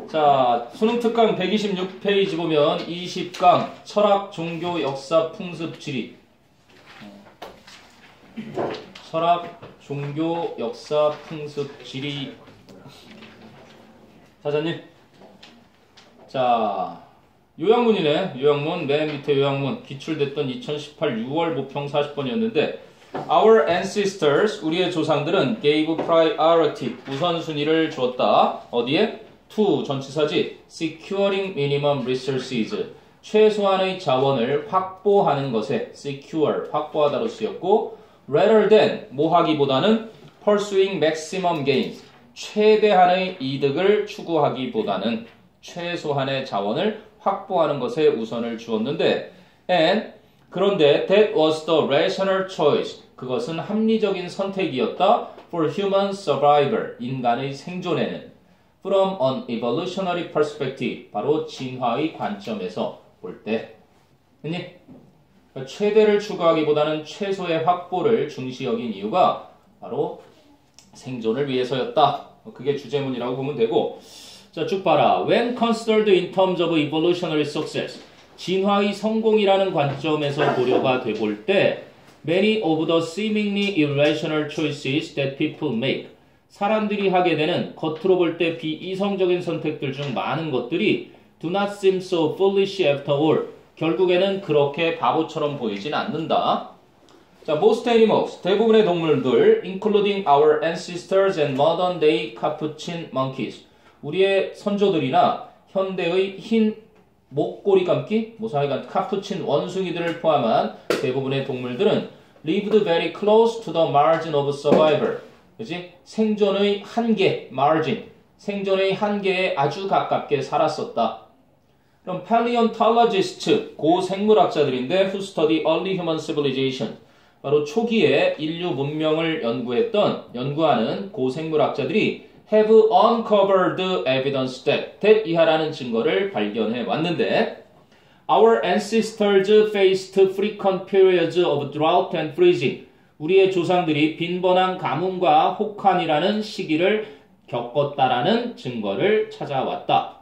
자, 수능 특강 126페이지 보면 20강 철학, 종교, 역사, 풍습, 지리. 철학, 종교, 역사, 풍습, 지리. 사장님. 자, 요약문이네. 요약문, 맨 밑에 요약문. 기출됐던 2018 6월 모평 40번이었는데 Our ancestors, 우리의 조상들은 gave priority, 우선순위를 주었다. 어디에? to, 전치사지. securing minimum resources, 최소한의 자원을 확보하는 것에 secure, 확보하다로 쓰였고 rather than, 뭐 하기보다는 pursuing maximum gains, 최대한의 이득을 추구하기보다는 최소한의 자원을 확보하는 것에 우선을 주었는데 and, 그런데 that was the rational choice, 그것은 합리적인 선택이었다 for human survival, 인간의 생존에는 from an evolutionary perspective, 바로 진화의 관점에서 볼 때. 했니? 그러니까 최대를 추구하기보다는 최소의 확보를 중시 여긴 이유가 바로 생존을 위해서였다. 그게 주제문이라고 보면 되고, 자, 쭉 봐라. When considered in terms of evolutionary success, 진화의 성공이라는 관점에서 고려가 돼 볼 때 many of the seemingly irrational choices that people make, 사람들이 하게 되는 겉으로 볼 때 비이성적인 선택들 중 많은 것들이 do not seem so foolish after all, 결국에는 그렇게 바보처럼 보이진 않는다. 자, most animals, 대부분의 동물들, including our ancestors and modern day capuchin monkeys, 우리의 선조들이나 현대의 흰 목꼬리 감기, 모사이간 카푸친 원숭이들을 포함한 대부분의 동물들은 lived very close to the margin of survival, 그치? 생존의 한계, margin, 생존의 한계에 아주 가깝게 살았었다. 그럼 paleontologists, 고생물학자들인데 who study early human civilization, 바로 초기에 인류 문명을 연구하는 고생물학자들이 have uncovered evidence that 이하라는 증거를 발견해 왔는데 our ancestors faced frequent periods of drought and freezing, 우리의 조상들이 빈번한 가뭄과 혹한이라는 시기를 겪었다라는 증거를 찾아왔다.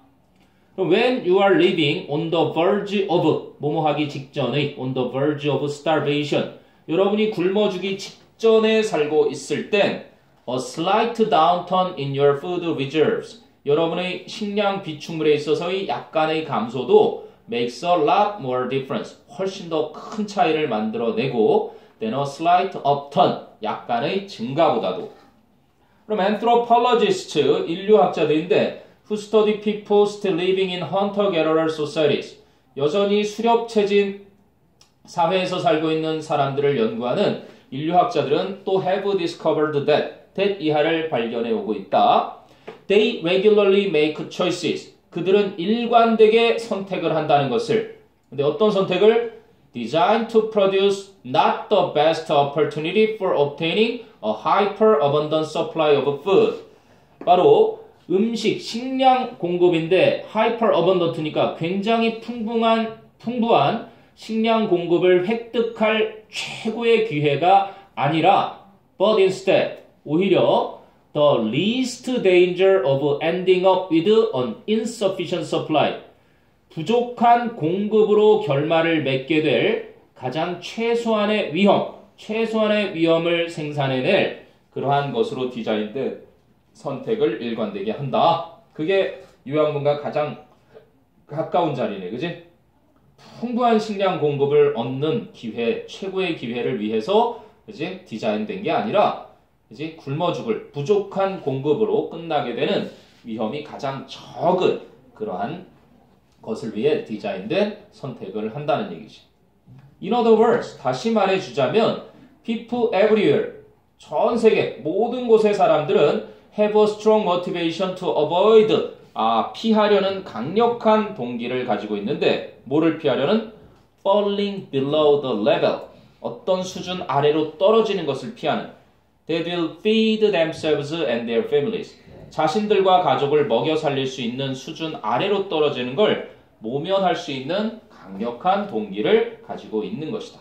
When you are living on the verge of, 뭐뭐 하기 직전의 on the verge of starvation, 여러분이 굶어 죽기 직전에 살고 있을 땐 a slight downturn in your food reserves, 여러분의 식량 비축물에 있어서의 약간의 감소도 makes a lot more difference, 훨씬 더 큰 차이를 만들어내고 than a slight upturn, 약간의 증가보다도. 그럼 anthropologists, 인류학자들인데 who study people still living in hunter-gatherer societies, 여전히 수렵체진 사회에서 살고 있는 사람들을 연구하는 인류학자들은 또 have discovered that 이하를 발견해 오고 있다. They regularly make choices, 그들은 일관되게 선택을 한다는 것을. 근데 어떤 선택을? Designed to produce not the best opportunity for obtaining a hyper-abundant supply of food. 바로 음식, 식량 공급인데 hyper-abundant니까 굉장히 풍부한 식량 공급을 획득할 최고의 기회가 아니라 but instead, 오히려 the least danger of ending up with an insufficient supply, 부족한 공급으로 결말을 맺게 될 가장 최소한의 위험을 생산해낼 그러한 것으로 디자인된 선택을 일관되게 한다. 그게 요약문과 가장 가까운 자리네, 그지? 풍부한 식량 공급을 얻는 기회, 최고의 기회를 위해서, 그지? 디자인된 게 아니라, 그지? 굶어 죽을 부족한 공급으로 끝나게 되는 위험이 가장 적은 그러한 것을 위해 디자인된 선택을 한다는 얘기지. In other words, 다시 말해주자면 people everywhere, 전 세계 모든 곳의 사람들은 have a strong motivation to avoid, 피하려는 강력한 동기를 가지고 있는데 뭐를 피하려는? falling below the level, 어떤 수준 아래로 떨어지는 것을 피하는. They will feed themselves and their families, 자신들과 가족을 먹여 살릴 수 있는 수준 아래로 떨어지는 걸 모면할 수 있는 강력한 동기를 가지고 있는 것이다.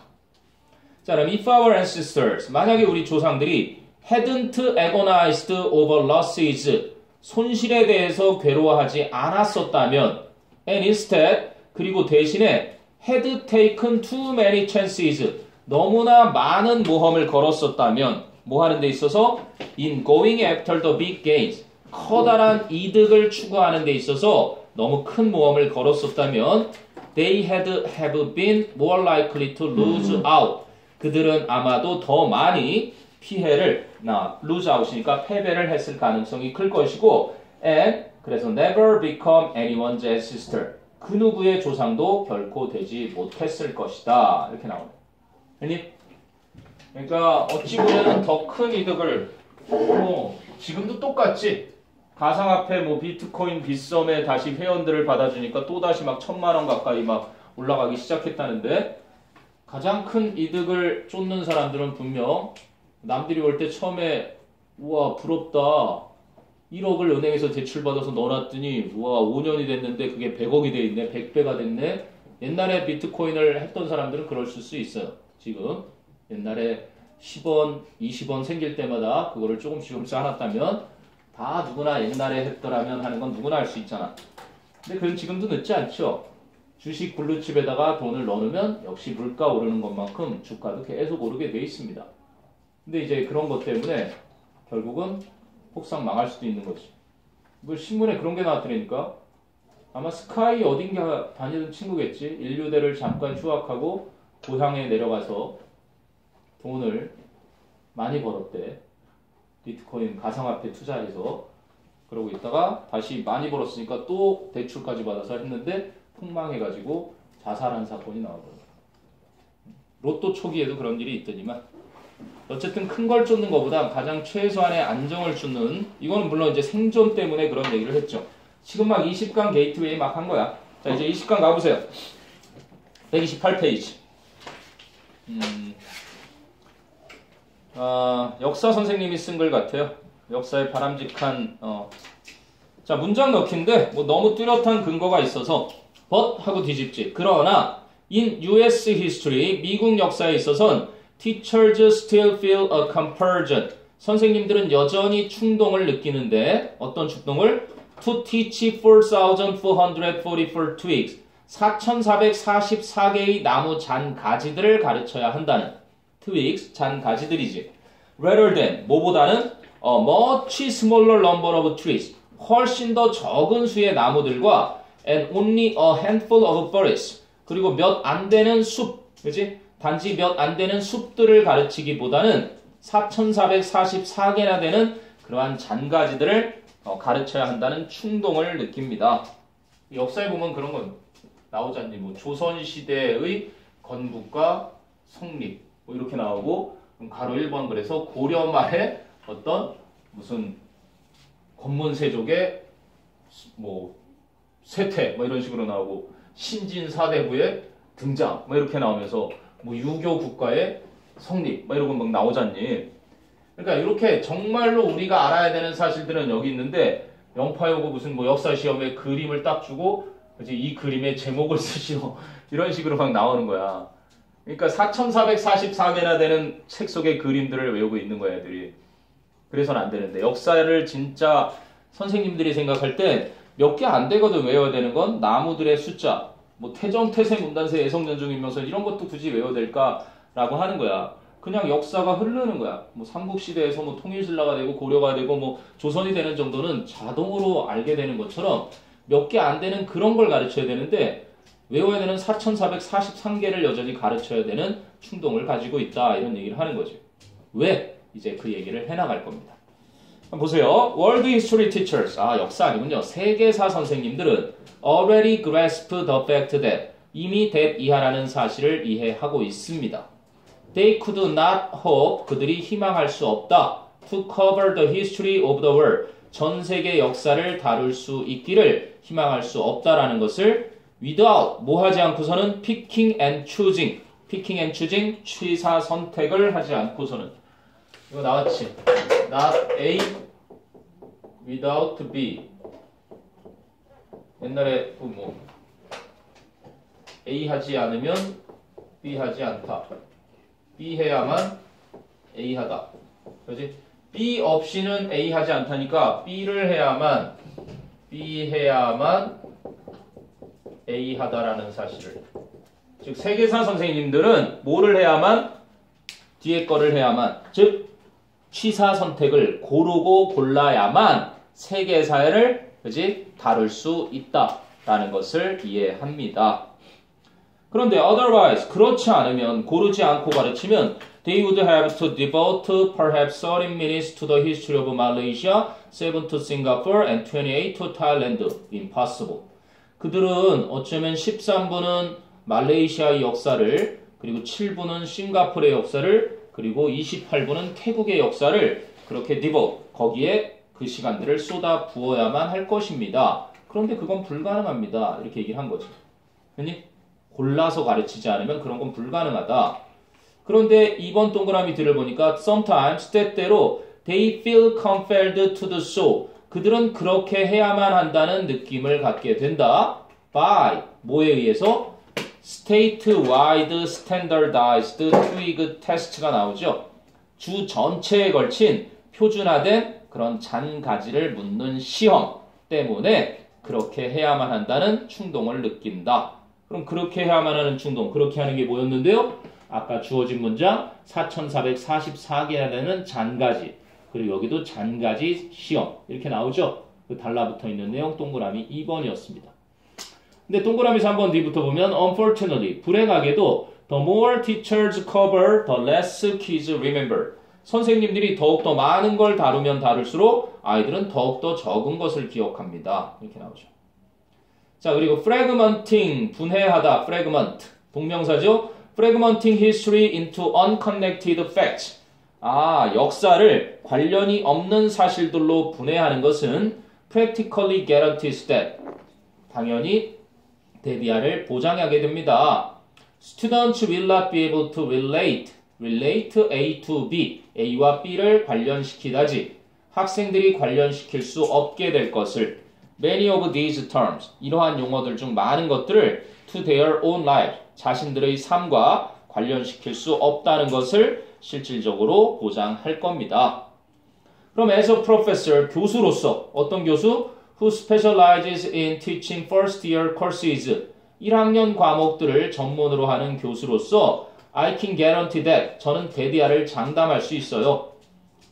자, 그럼 if our ancestors, 만약에 우리 조상들이 hadn't agonized over losses, 손실에 대해서 괴로워하지 않았었다면 and instead 그리고 대신에 had taken too many chances 너무나 많은 모험을 걸었었다면 뭐 하는 데 있어서 in going after the big gains 커다란 이득을 추구하는 데 있어서 너무 큰 모험을 걸었었다면 they have been more likely to lose out 그들은 아마도 더 많이 피해를 lose out이니까 패배를 했을 가능성이 클 것이고 and 그래서 never become anyone's ancestor 그 누구의 조상도 결코 되지 못했을 것이다 이렇게 나오네. 그러니까 어찌 보면 더 큰 이득을 지금도 똑같지. 가상화폐 비트코인 빗썸에 다시 회원들을 받아주니까 또다시 막 1,000만 원 가까이 막 올라가기 시작했다는데 가장 큰 이득을 쫓는 사람들은 분명 남들이 볼 때 처음에 우와 부럽다 1억을 은행에서 대출받아서 넣어놨더니 우와 5년이 됐는데 그게 100억이 돼 있네 100배가 됐네. 옛날에 비트코인을 했던 사람들은 그럴 수 있어요. 지금 옛날에 10원 20원 생길 때마다 그거를 조금씩 하놨다면 다 누구나 옛날에 했더라면 하는 건 누구나 할 수 있잖아. 근데 그건 지금도 늦지 않죠. 주식 블루칩에다가 돈을 넣으면 역시 물가 오르는 것만큼 주가도 계속 오르게 돼 있습니다. 근데 이제 그런 것 때문에 결국은 폭삭 망할 수도 있는 거지. 뭐 신문에 그런 게 나왔더라니까. 아마 스카이 어딘가 다니던 친구겠지. 인류대를 잠깐 휴학하고 고향에 내려가서 돈을 많이 벌었대. 비트코인 가상화폐 투자해서. 그러고 있다가 다시 많이 벌었으니까 또 대출까지 받아서 했는데 폭망해가지고 자살한 사건이 나와버렸어. 로또 초기에도 그런 일이 있더니만 어쨌든 큰 걸 쫓는 것보다 가장 최소한의 안정을 쫓는 이거는 물론 이제 생존 때문에 그런 얘기를 했죠. 지금 막 20강 게이트웨이 막 한 거야. 자 이제 20강 가보세요. 128페이지. 역사 선생님이 쓴 글 같아요. 역사의 바람직한 자 문장 넣기인데 뭐 너무 뚜렷한 근거가 있어서 but 하고 뒤집지. 그러나 in US history 미국 역사에 있어선 teachers still feel a compulsion. 선생님들은 여전히 충동을 느끼는데 어떤 충동을? To teach 4,444 twigs. 4,444개의 나무 잔가지들을 가르쳐야 한다는 twigs, 잔가지들이지. Rather than, 뭐보다는 a much smaller number of trees. 훨씬 더 적은 수의 나무들과 and only a handful of forests. 그리고 몇 안 되는 숲, 그지? 단지 몇 안 되는 숲들을 가르치기보다는 4,444개나 되는 그러한 잔가지들을 가르쳐야 한다는 충동을 느낍니다. 역사에 보면 그런 건 나오잖니. 뭐 조선시대의 건국과 성립 뭐 이렇게 나오고 가로 1번 그래서 고려 말에 어떤 무슨 권문세족의 뭐 쇠퇴 뭐 이런 식으로 나오고 신진사대부의 등장 뭐 이렇게 나오면서 뭐 유교 국가의 성립 뭐 이런 건 막 나오잖니. 그러니까 이렇게 정말로 우리가 알아야 되는 사실들은 여기 있는데 영파에 오고 무슨 뭐 역사 시험에 그림을 딱 주고 그치? 이 그림의 제목을 쓰시오 이런 식으로 막 나오는 거야. 그러니까 4,444개나 되는 책 속의 그림들을 외우고 있는 거야 애들이. 그래서는 안 되는데 역사를 진짜 선생님들이 생각할 때 몇 개 안 되거든. 외워야 되는 건 나무들의 숫자 뭐 태정, 태세, 문단세, 예성전종, 인명설 이런 것도 굳이 외워야 될까라고 하는 거야. 그냥 역사가 흐르는 거야. 뭐 삼국시대에서 뭐 통일신라가 되고 고려가 되고 뭐 조선이 되는 정도는 자동으로 알게 되는 것처럼 몇 개 안 되는 그런 걸 가르쳐야 되는데 외워야 되는 4,443개를 여전히 가르쳐야 되는 충동을 가지고 있다. 이런 얘기를 하는 거지. 왜? 이제 그 얘기를 해나갈 겁니다. 한번 보세요. World History Teachers. 역사 아니군요. 세계사 선생님들은 already grasp the fact that 이미 that 이하라는 사실을 이해하고 있습니다. They could not hope. 그들이 희망할 수 없다. To cover the history of the world. 전 세계 역사를 다룰 수 있기를 희망할 수 없다라는 것을 without 뭐 하지 않고서는 picking and choosing. picking and choosing 취사 선택을 하지 않고서는 이거 나왔지. Not A without B. 옛날에 뭐 A 하지 않으면 B 하지 않다. B 해야만 A 하다. 그렇지? B 없이는 A 하지 않다니까 B를 해야만 A 하다라는 사실을. 즉 세계사 선생님들은 뭐를 해야만? 뒤에 거를 해야만. 즉 취사 선택을 고르고 골라야만 세계사를 그지 다룰 수 있다라는 것을 이해합니다. 그런데 otherwise 그렇지 않으면 고르지 않고 가르치면 they would have to devote perhaps 30 minutes to the history of Malaysia, 7 to Singapore, and 28 to Thailand. Impossible. 그들은 어쩌면 13분은 말레이시아의 역사를 그리고 7분은 싱가포르의 역사를 그리고 28분은 태국의 역사를 그렇게 devote 거기에 그 시간들을 쏟아 부어야만 할 것입니다. 그런데 그건 불가능합니다. 이렇게 얘기를 한 거죠. 아니? 골라서 가르치지 않으면 그런 건 불가능하다. 그런데 이번 동그라미 들어보니까 sometimes 때때로 they feel compelled to do so. 그들은 그렇게 해야만 한다는 느낌을 갖게 된다. by 뭐에 의해서? state-wide standardized TOEIC 테스트가 나오죠. 주 전체에 걸친 표준화된 그런 잔가지를 묻는 시험 때문에 그렇게 해야만 한다는 충동을 느낀다. 그럼 그렇게 해야만 하는 충동, 그렇게 하는 게 뭐였는데요? 아까 주어진 문장 4444개나 되는 잔가지, 그리고 여기도 잔가지 시험 이렇게 나오죠? 그 달라붙어 있는 내용 동그라미 2번이었습니다. 근데 동그라미 3번 뒤부터 보면 unfortunately, 불행하게도 the more teachers cover, the less kids remember. 선생님들이 더욱더 많은 걸 다루면 다룰수록 아이들은 더욱더 적은 것을 기억합니다. 이렇게 나오죠. 자, 그리고 fragmenting, 분해하다, fragment, 동명사죠? fragmenting history into unconnected facts. 역사를 관련이 없는 사실들로 분해하는 것은 practically guarantees that. 당연히 대비아를 보장하게 됩니다. Students will not be able to relate A to B, A와 B를 관련시키다지 학생들이 관련시킬 수 없게 될 것을 Many of these terms, 이러한 용어들 중 많은 것들을 to their own life, 자신들의 삶과 관련시킬 수 없다는 것을 실질적으로 보장할 겁니다. 그럼 as a professor, 교수로서 어떤 교수? Who specializes in teaching first year courses, 1학년 과목들을 전문으로 하는 교수로서 I can guarantee that, 저는 대디아를 장담할 수 있어요.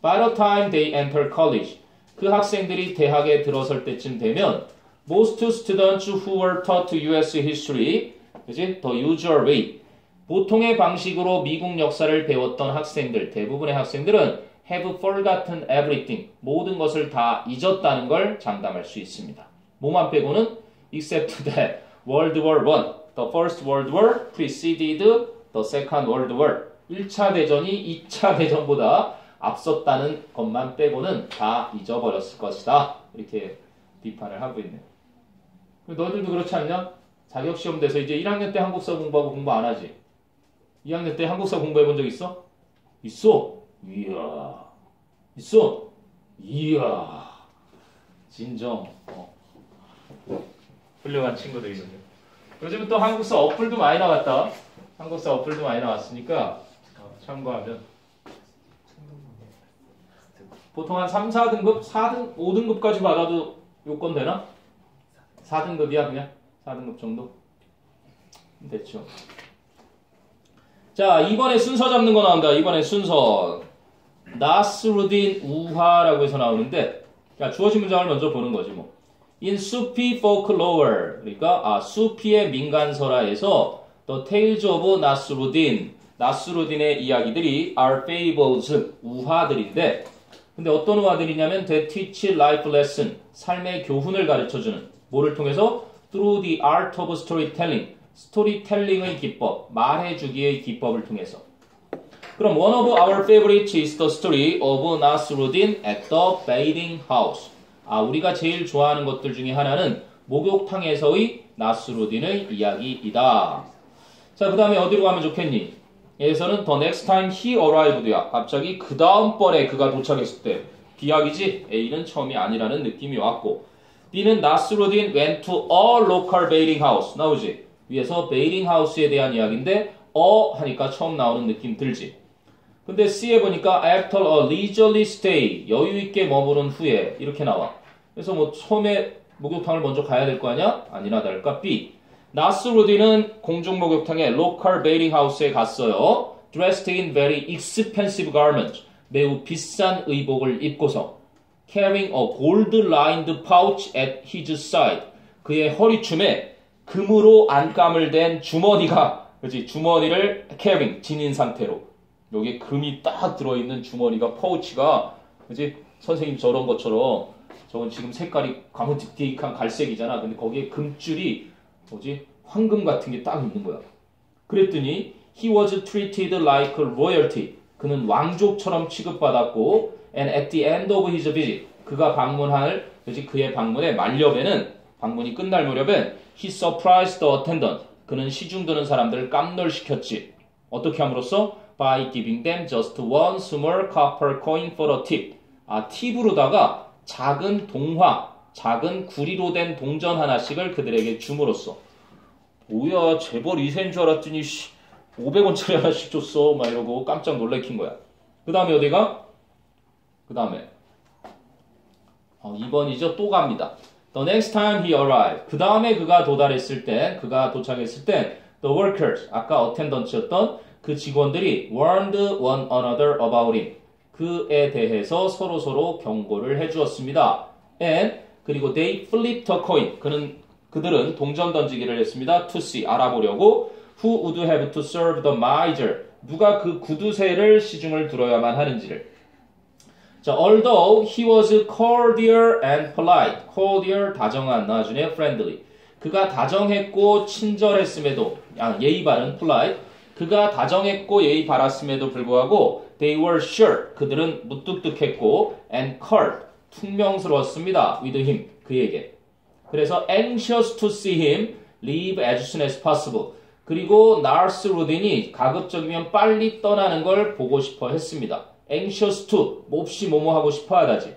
By the time they enter college, 그 학생들이 대학에 들어설 때쯤 되면 most students who were taught US history, 그치? The usual way, 보통의 방식으로 미국 역사를 배웠던 학생들, 대부분의 학생들은 have forgotten everything, 모든 것을 다 잊었다는 걸 장담할 수 있습니다. 뭐만 빼고는 except that World War I, the First World War preceded the Second World War, 1차 대전이 2차 대전보다 앞섰다는 것만 빼고는 다 잊어버렸을 것이다. 이렇게 비판을 하고 있네요. 너희들도 그렇지 않냐? 자격시험 돼서 이제 1학년 때 한국사 공부하고 공부 안 하지? 2학년 때 한국사 공부해 본 적 있어? 있어? 이야. 있어? 이야. 진정. 훌륭한 친구들이거든요. 요즘은 또 한국사 어플도 많이 나왔다. 한국사 어플도 많이 나왔으니까 참고하면. 보통 한 3, 4등급, 4등, 5등급까지 받아도 요건 되나? 4등급이야 그냥? 4등급 정도? 됐죠. 자, 이번에 순서 잡는 거 나온다. 이번에 순서. 나스루딘 우화라고 해서 나오는데, 자, 주어진 문장을 먼저 보는 거지 뭐. In Sufi folklore, 그러니까 수피의 민간설화에서 The Tales of 나스루딘, 나스루딘의 이야기들이 are fables, 우화들인데, 근데 어떤 우화들이냐면 they teach life lesson, 삶의 교훈을 가르쳐주는, 뭐를 통해서? Through the art of storytelling, 스토리텔링의 기법, 말해주기의 기법을 통해서. 그럼 one of our favorites is the story of 나스루딘 at the bathing house. 우리가 제일 좋아하는 것들 중에 하나는 목욕탕에서의 나스루딘의 이야기이다. 자, 그 다음에 어디로 가면 좋겠니? 에서는 the next time he arrived야. 갑자기 그 다음번에 그가 도착했을 때. 비약이지? A는 처음이 아니라는 느낌이 왔고. B는 나스루딘 went to a local bathing house. 나오지? 위에서 베이링 하우스에 대한 이야기인데 하니까 처음 나오는 느낌 들지. 근데 C에 보니까 after a leisurely stay, 여유 있게 머무른 후에 이렇게 나와. 그래서 뭐 처음에 목욕탕을 먼저 가야 될 거 아니야? 아니나 다를까 B. 나스루딘은 공중 목욕탕에 local bathing house에 갔어요. Dressed in very expensive garments, 매우 비싼 의복을 입고서 carrying a gold-lined pouch at his side, 그의 허리춤에 금으로 안감을 댄 주머니가, 그렇지? 주머니를 carrying, 지닌 상태로. 여기에 금이 딱 들어있는 주머니가, 파우치가, 그렇지? 선생님 저런 것처럼, 저건 지금 색깔이 가무직틱한 갈색이잖아. 근데 거기에 금줄이, 뭐지? 황금 같은 게 딱 있는 거야. 그랬더니, he was treated like royalty. 그는 왕족처럼 취급받았고, and at the end of his visit, 그가 방문할, 그렇지? 그의 방문의 만렵에는, 방문이 끝날 무렵엔, he surprised the attendant. 그는 시중 드는 사람들을 깜놀시켰지. 어떻게 함으로써? By giving them just one small copper coin for a tip. 아, 팁으로다가 작은 동화, 작은 구리로 된 동전 하나씩을 그들에게 줌으로써. 뭐야, 재벌 2세인 줄 알았더니 500원짜리 하나씩 줬어. 막 이러고 깜짝 놀래킨 거야. 그 다음에 어디가? 그 다음에 2번이죠. 또 갑니다. The next time he arrived. 그 다음에 그가 도달했을 때, 그가 도착했을 때 the workers, 아까 attendants였던 그 직원들이 warned one another about him. 그에 대해서 서로서로 경고를 해주었습니다. And 그리고 they flipped a coin. 그들은 동전 던지기를 했습니다. To see, 알아보려고. Who would have to serve the miser? 누가 그 구두쇠를 시중을 들어야만 하는지를. 자, although he was cordial and polite. cordial, 다정한, 나중에 friendly. 그가 다정했고 친절했음에도, 예의 바른 polite. 그가 다정했고 예의 바랐음에도 불구하고 they were sure. 그들은 무뚝뚝했고 and cold, 퉁명스러웠습니다. with him, 그에게. 그래서 anxious to see him leave as soon as possible. 그리고 나르스 루딘이 가급적이면 빨리 떠나는 걸 보고 싶어 했습니다. anxious to, 몹시 뭐뭐 하고 싶어 하다지.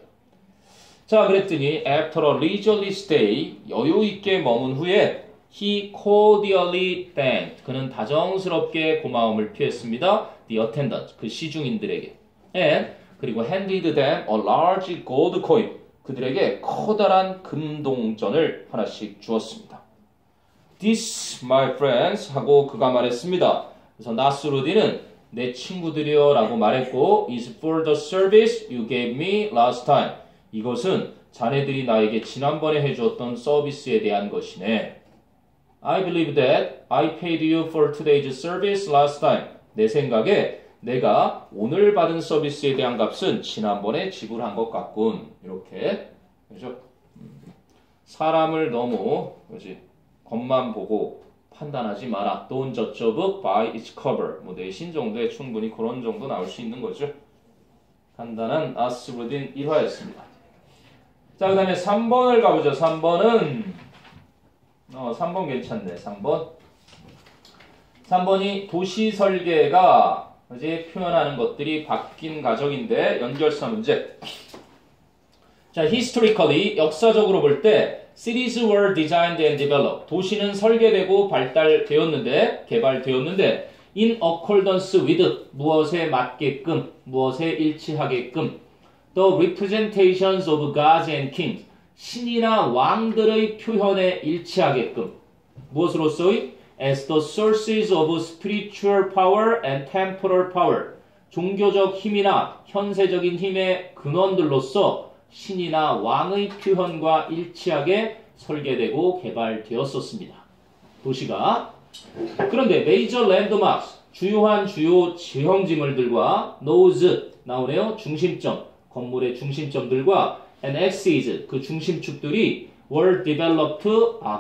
자, 그랬더니 after a leisurely stay, 여유 있게 머문 후에 he cordially thanked. 그는 다정스럽게 고마움을 표했습니다. The attendant, 그 시중인들에게. And 그리고 handed them a large gold coin. 그들에게 커다란 금동전을 하나씩 주었습니다. This, my friends, 하고 그가 말했습니다. 그래서 나스루딘은 내 친구들이여 라고 말했고 is for the service you gave me last time. 이것은 자네들이 나에게 지난번에 해주었던 서비스에 대한 것이네. I believe that I paid you for today's service last time. 내 생각에 내가 오늘 받은 서비스에 대한 값은 지난번에 지불한 것 같군. 이렇게. 그렇죠? 사람을 너무 그렇지? 겉만 보고 판단하지 마라. Don't judge a book by its cover. 뭐 내신 정도에 충분히 그런 정도 나올 수 있는 거죠. 간단한 나스루딘 1화였습니다. 자, 그 다음에 3번을 가보죠. 3번은 3번 괜찮네. 3번이 도시 설계가 이제 표현하는 것들이 바뀐 가정인데 연결사 문제. 자, historically 역사적으로 볼 때 cities were designed and developed. 도시는 설계되고 개발되었는데 in accordance with 무엇에 맞게끔, 무엇에 일치하게끔 the representations of gods and kings. 신이나 왕들의 표현에 일치하게끔. 무엇으로서의? As the sources of spiritual power and temporal power. 종교적 힘이나 현세적인 힘의 근원들로서 신이나 왕의 표현과 일치하게 설계되고 개발되었었습니다. 도시가. 그런데 major landmarks, 주요한 주요 지형지물들과 nodes, 나오네요. 중심점, 건물의 중심점들과 and axes, 그 중심축들이 were developed,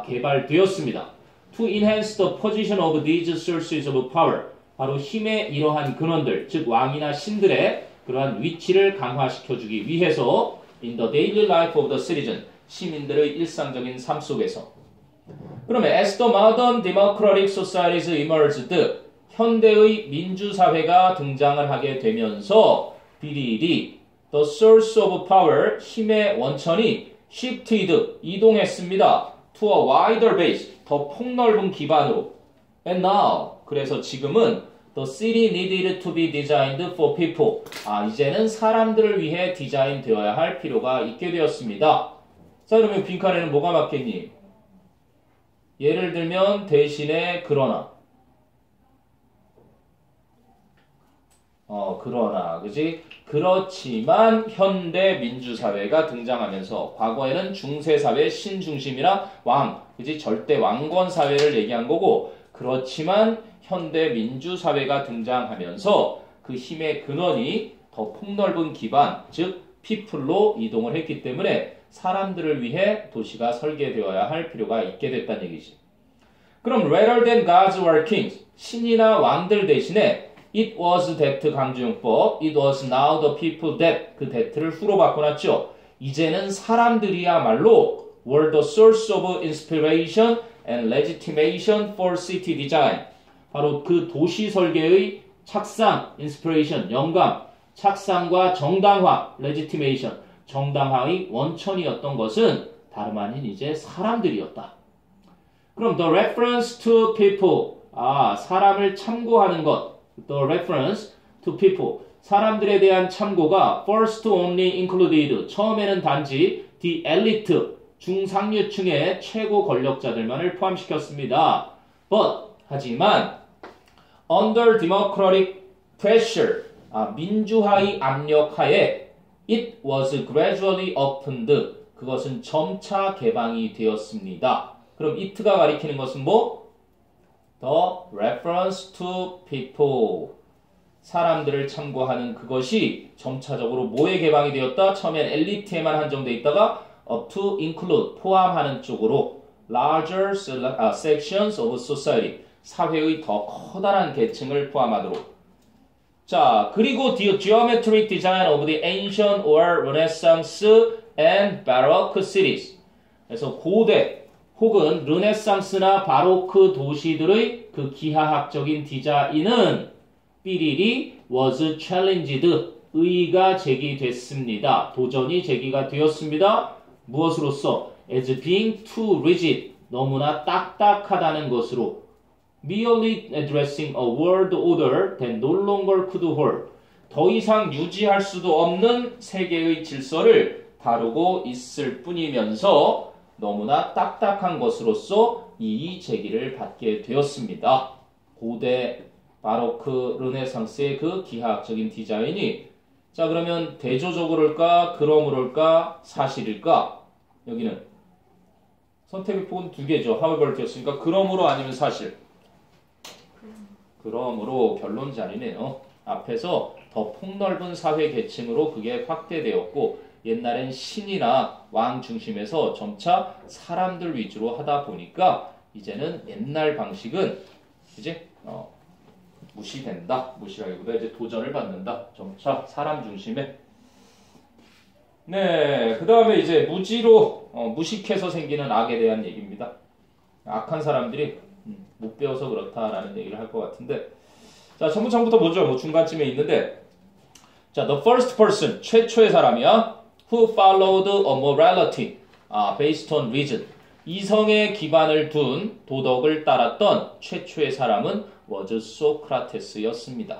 개발되었습니다. To enhance the position of these sources of power. 바로 힘의 이러한 근원들, 즉 왕이나 신들의 그러한 위치를 강화시켜주기 위해서 in the daily life of the citizen, 시민들의 일상적인 삶 속에서. 그러면 as the modern democratic societies emerged, 현대의 민주사회가 등장을 하게 되면서 비리리 the source of power, 힘의 원천이 shifted, 이동했습니다. to a wider base, 더 폭넓은 기반으로. And now, 그래서 지금은 The city needed to be designed for people. 이제는 사람들을 위해 디자인되어야 할 필요가 있게 되었습니다. 자, 그러면 빈칸에는 뭐가 맞겠니? 예를 들면 대신에 그러나. 그러나, 그지? 그렇지만 현대 민주사회가 등장하면서 과거에는 중세사회 신중심이나 왕, 그지? 절대 왕권 사회를 얘기한 거고, 그렇지만 현대 민주사회가 등장하면서 그 힘의 근원이 더 폭넓은 기반, 즉 people로 이동을 했기 때문에 사람들을 위해 도시가 설계되어야 할 필요가 있게 됐다는 얘기지. 그럼 rather than gods or kings, 신이나 왕들 대신에 it was that 강조용법, it was now the people that 그 that를 후로 바꿔놨죠. 이제는 사람들이야말로 were the source of inspiration and legitimation for city design. 바로 그 도시 설계의 착상, inspiration, 영감, 착상과 정당화, legitimation, 정당화의 원천이었던 것은 다름 아닌 이제 사람들이었다. 그럼 the reference to people, 사람을 참고하는 것, the reference to people, 사람들에 대한 참고가 first only included, 처음에는 단지 the elite, 중상류층의 최고 권력자들만을 포함시켰습니다. But, 하지만 under democratic pressure, 민주화의 압력하에 it was gradually opened, 그것은 점차 개방이 되었습니다. 그럼 it가 가리키는 것은 뭐? The reference to people, 사람들을 참고하는 그것이 점차적으로 뭐에 개방이 되었다? 처음엔 엘리트에만 한정되어 있다가 up to include, 포함하는 쪽으로 larger sections of society, 사회의 더 커다란 계층을 포함하도록. 자, 그리고 the geometric design of the ancient or Renaissance and Baroque cities. 그래서 고대 혹은 르네상스나 바로크 도시들의 그 기하학적인 디자인은 삐리리 was challenged, 의의가 제기됐습니다. 도전이 제기가 되었습니다. 무엇으로써? as being too rigid, 너무나 딱딱하다는 것으로. merely addressing a world order that no longer could hold, 더 이상 유지할 수도 없는 세계의 질서를 다루고 있을 뿐이면서 너무나 딱딱한 것으로서 이의 제기를 받게 되었습니다. 고대 바로크 르네상스의 그 기하학적인 디자인이, 자, 그러면 대조적으로일까, 그러므로일까, 사실일까? 여기는 선택의 폭은 두 개죠. 하버벌트였으니까 그러므로 아니면 사실. 그러므로 결론 자리네요. 앞에서 더 폭넓은 사회 계층으로 그게 확대되었고, 옛날엔 신이나 왕 중심에서 점차 사람들 위주로 하다 보니까 이제는 옛날 방식은 이제 무시된다. 무시라기보다 이제 도전을 받는다. 점차 사람 중심에. 네, 그 다음에 이제 무지로 무식해서 생기는 악에 대한 얘기입니다. 악한 사람들이 못 배워서 그렇다라는 얘기를 할 것 같은데, 자, 전부터 보죠. 뭐 중간쯤에 있는데, 자, the first person, 최초의 사람이야. who followed a morality based on reason. 이성에 기반을 둔 도덕을 따랐던 최초의 사람은 was Socrates였습니다.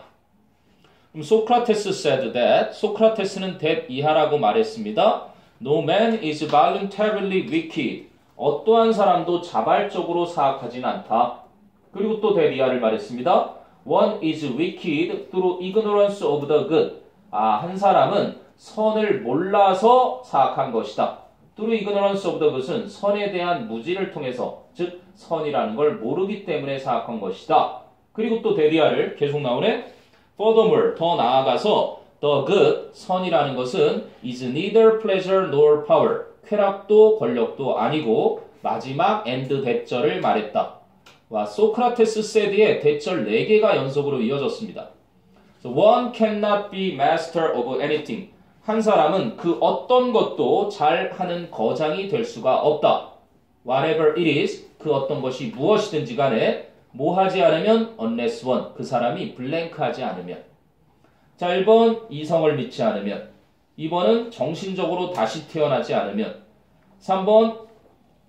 그럼 Socrates said that, 소크라테스는 that 이하라고 말했습니다. No man is voluntarily wicked. 어떠한 사람도 자발적으로 사악하진 않다. 그리고 또 that 이하를 말했습니다. One is wicked through ignorance of the good. 한 사람은 선을 몰라서 사악한 것이다. through ignorance of the good은 선에 대한 무지를 통해서, 즉 선이라는 걸 모르기 때문에 사악한 것이다. 그리고 또 데리아를 계속 나오네. Furthermore, 더 나아가서 the good, 선이라는 것은 is neither pleasure nor power, 쾌락도 권력도 아니고 마지막 and 대절을 말했다. 와, 소크라테스 said의 대절 4개가 연속으로 이어졌습니다. So one cannot be master of anything. 한 사람은 그 어떤 것도 잘하는 거장이 될 수가 없다. Whatever it is, 그 어떤 것이 무엇이든지 간에 뭐 하지 않으면 unless one, 그 사람이 블랭크하지 않으면. 자, 1번 이성을 믿지 않으면, 2번은 정신적으로 다시 태어나지 않으면, 3번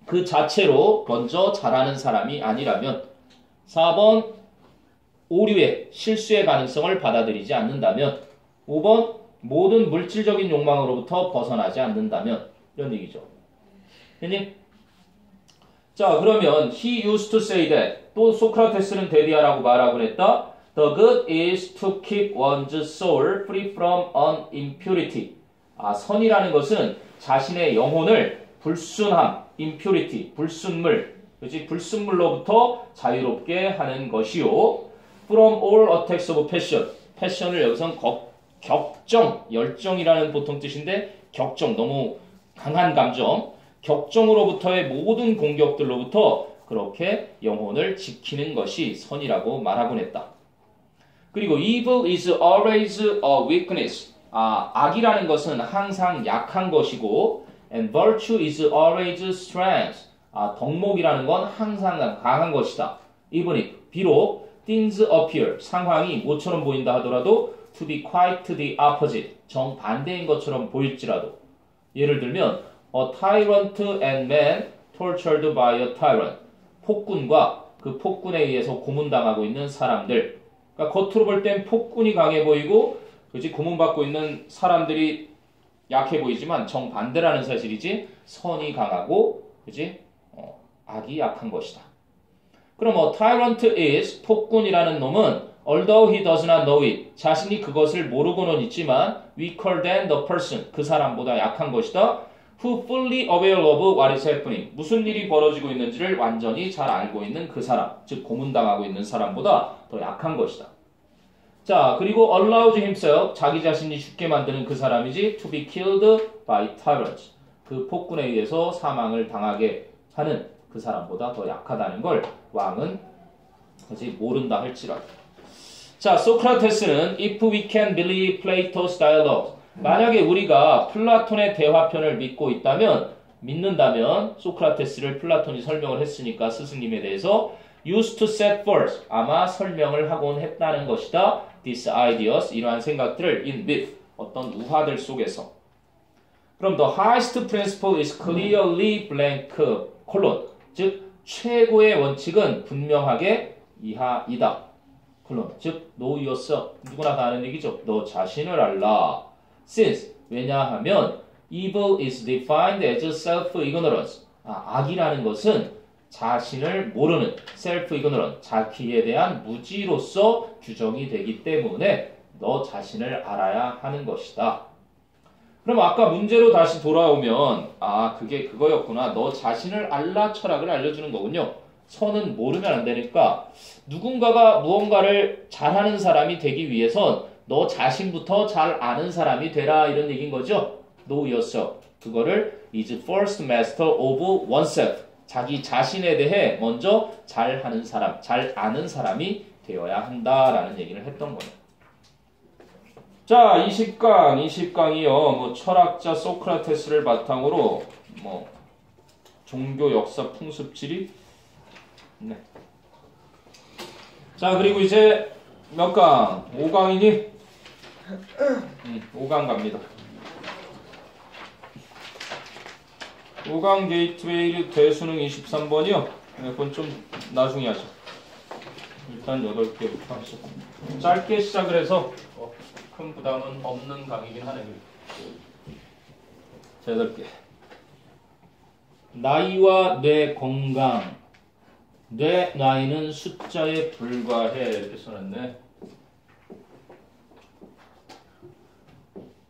그 자체로 먼저 잘하는 사람이 아니라면, 4번 오류의 실수의 가능성을 받아들이지 않는다면 5번 모든 물질적인 욕망으로부터 벗어나지 않는다면 이런 얘기죠. 됐니? 자 그러면 he used to say that 또 소크라테스는 데디아라고 말하곤 했다. The good is to keep one's soul free from an impurity. 선이라는 것은 자신의 영혼을 불순함, impurity, 불순물, 그렇지? 불순물로부터 자유롭게 하는 것이요. From all attacks of passion. 패션을 여기선 격정, 열정이라는 보통 뜻인데 격정, 너무 강한 감정. 격정으로부터의 모든 공격들로부터 그렇게 영혼을 지키는 것이 선이라고 말하곤 했다. 그리고 evil is always a weakness. 악이라는 것은 항상 약한 것이고 and virtue is always strength. 덕목이라는 건 항상 강한 것이다. even if 비록 things appear 상황이 모처럼 보인다 하더라도 to be quite the opposite 정반대인 것처럼 보일지라도 예를 들면 a tyrant and man tortured by a tyrant 폭군과 그 폭군에 의해서 고문당하고 있는 사람들 그러니까 겉으로 볼 땐 폭군이 강해 보이고 그렇지 고문받고 있는 사람들이 약해 보이지만 정반대라는 사실이지 선이 강하고 그렇지 악이 약한 것이다. 그럼 tyrant is 폭군이라는 놈은 although he does not know it 자신이 그것을 모르고는 있지만 weaker than the person 그 사람보다 약한 것이다. who fully aware of what is happening 무슨 일이 벌어지고 있는지를 완전히 잘 알고 있는 그 사람 즉 고문당하고 있는 사람보다 더 약한 것이다. 자 그리고 allows himself 자기 자신이 죽게 만드는 그 사람이지 to be killed by tyrants 그 폭군에 의해서 사망을 당하게 하는 그 사람보다 더 약하다는 걸 왕은 아직 모른다 할지라도 자 소크라테스는 if we can believe Plato's dialogue 만약에 우리가 플라톤의 대화편을 믿는다면 소크라테스를 플라톤이 설명을 했으니까 스승님에 대해서 used to set forth 아마 설명을 하곤 했다는 것이다. These ideas 이러한 생각들을 in with 어떤 우화들 속에서 그럼 the highest principle is clearly blank 콜론 즉 최고의 원칙은 분명하게 이하이다. 콜론 즉 know yourself 누구나 다 아는 얘기죠. 너 자신을 알라. Since 왜냐하면 evil is defined as self-ignorance 악이라는 것은 자신을 모르는 self-ignorance 자기에 대한 무지로서 규정이 되기 때문에 너 자신을 알아야 하는 것이다. 그럼 아까 문제로 다시 돌아오면 그게 그거였구나. 너 자신을 알라 철학을 알려주는 거군요. 선은 모르면 안 되니까 누군가가 무언가를 잘하는 사람이 되기 위해선 너 자신부터 잘 아는 사람이 되라 이런 얘기인 거죠. Know yourself. 그거를 is first master of oneself. 자기 자신에 대해 먼저 잘 하는 사람, 잘 아는 사람이 되어야 한다라는 얘기를 했던 거예요. 자, 20강이요. 철학자 소크라테스를 바탕으로 종교 역사 풍습 지리. 네. 자, 그리고 이제 몇 강? 5강이니? 5강 갑니다. 5강 게이트웨이 대수능 23번이요. 그건 좀 나중에 하죠. 일단 8개부터 하죠. 짧게 시작을 해서 큰 부담은 없는 강이긴 하네요. 자, 8개. 나이와 뇌 건강. 뇌 나이는 숫자에 불과해. 이렇게 써놨네.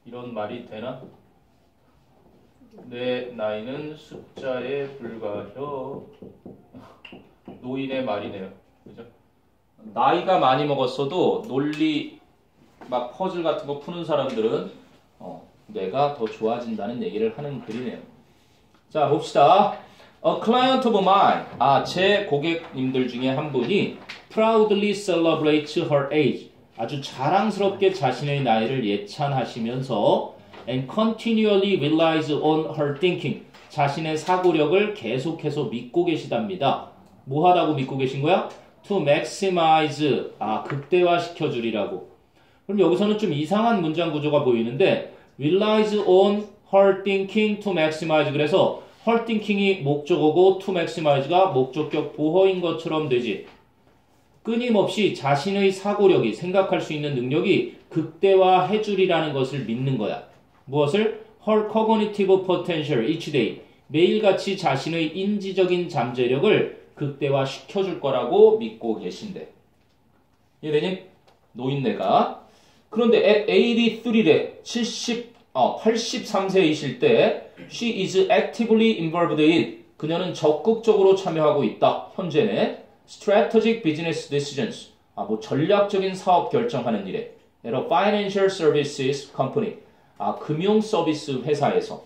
이런 말이 되나? 내 나이는 숫자에 불과하여 노인의 말이네요. 그죠? 나이가 많이 먹었어도 논리 막 퍼즐 같은 거 푸는 사람들은 뇌가 더 좋아진다는 얘기를 하는 글이네요. 자 봅시다. A client of mine 제 고객님들 중에 한 분이 proudly celebrates her age 아주 자랑스럽게 자신의 나이를 예찬하시면서 and continually relies on her thinking. 자신의 사고력을 계속해서 믿고 계시답니다. 뭐 하다고 믿고 계신 거야? To maximize. 극대화시켜 주리라고. 그럼 여기서는 좀 이상한 문장 구조가 보이는데 relies on her thinking to maximize. 그래서 her thinking이 목적어고 to maximize가 목적격 보어인 것처럼 되지. 끊임없이 자신의 사고력이 생각할 수 있는 능력이 극대화해 주리라는 것을 믿는 거야. 무엇을? Her cognitive potential each day. 매일같이 자신의 인지적인 잠재력을 극대화 시켜줄 거라고 믿고 계신데. 이해되니? 노인네가. 그런데 at 83래 83세이실 때 she is actively involved in 그녀는 적극적으로 참여하고 있다. 현재는 strategic business decisions 전략적인 사업 결정하는 일에 at a financial services company 금융 서비스 회사에서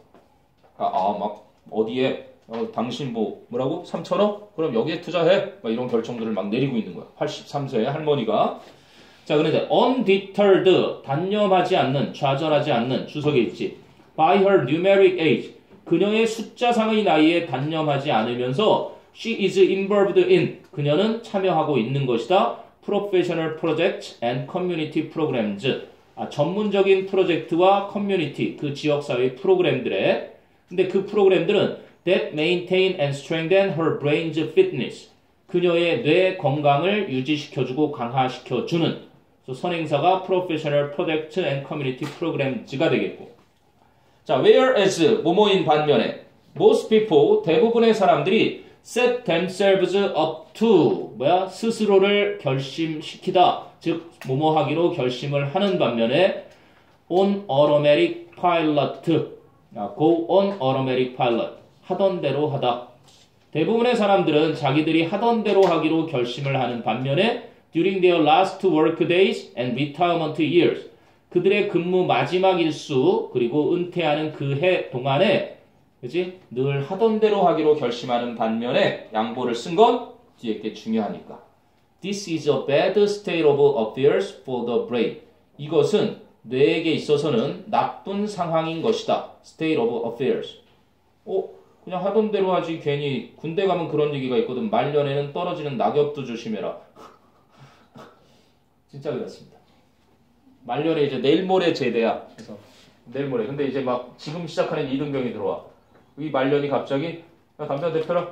막 어디에 당신 뭐라고 3,000원? 그럼 여기에 투자해? 막 이런 결정들을 막 내리고 있는 거야. 83세의 할머니가. 자, 그런데 undeterred, 단념하지 않는, 좌절하지 않는 주석에 있지. by her numeric age, 그녀의 숫자상의 나이에 단념하지 않으면서 she is involved in, 그녀는 참여하고 있는 것이다. professional projects and community programs, 전문적인 프로젝트와 커뮤니티, 그 지역사회 프로그램들에. 근데 그 프로그램들은 that maintain and strengthen her brain's fitness, 그녀의 뇌 건강을 유지시켜주고 강화시켜주는 선행사가 Professional Project and Community Programs가 되겠고. 자, whereas 모모인 반면에 most people 대부분의 사람들이 set themselves up to 스스로를 결심시키다, 즉 뭐뭐하기로 결심을 하는 반면에 on automatic pilot, go on automatic pilot, 하던 대로 하다. 대부분의 사람들은 자기들이 하던 대로 하기로 결심을 하는 반면에 during their last work days and retirement years, 그들의 근무 마지막 일수 그리고 은퇴하는 그 해 동안에 그치? 늘 하던 대로 하기로 결심하는 반면에 양보를 쓴 건 뒤에 게 중요하니까. This is a bad state of affairs for the brain. 이것은 뇌에게 있어서는 나쁜 상황인 것이다. State of affairs. 그냥 하던 대로 하지. 괜히 군대 가면 그런 얘기가 있거든. 말년에는 떨어지는 낙엽도 조심해라. 진짜 그렇습니다. 말년에 이제 내일 모레 제대야. 그래서 내일 모레. 근데 이제 막 지금 시작하는 이등병이 들어와. 이 말년이 갑자기 야, 담배 한 대 펴라.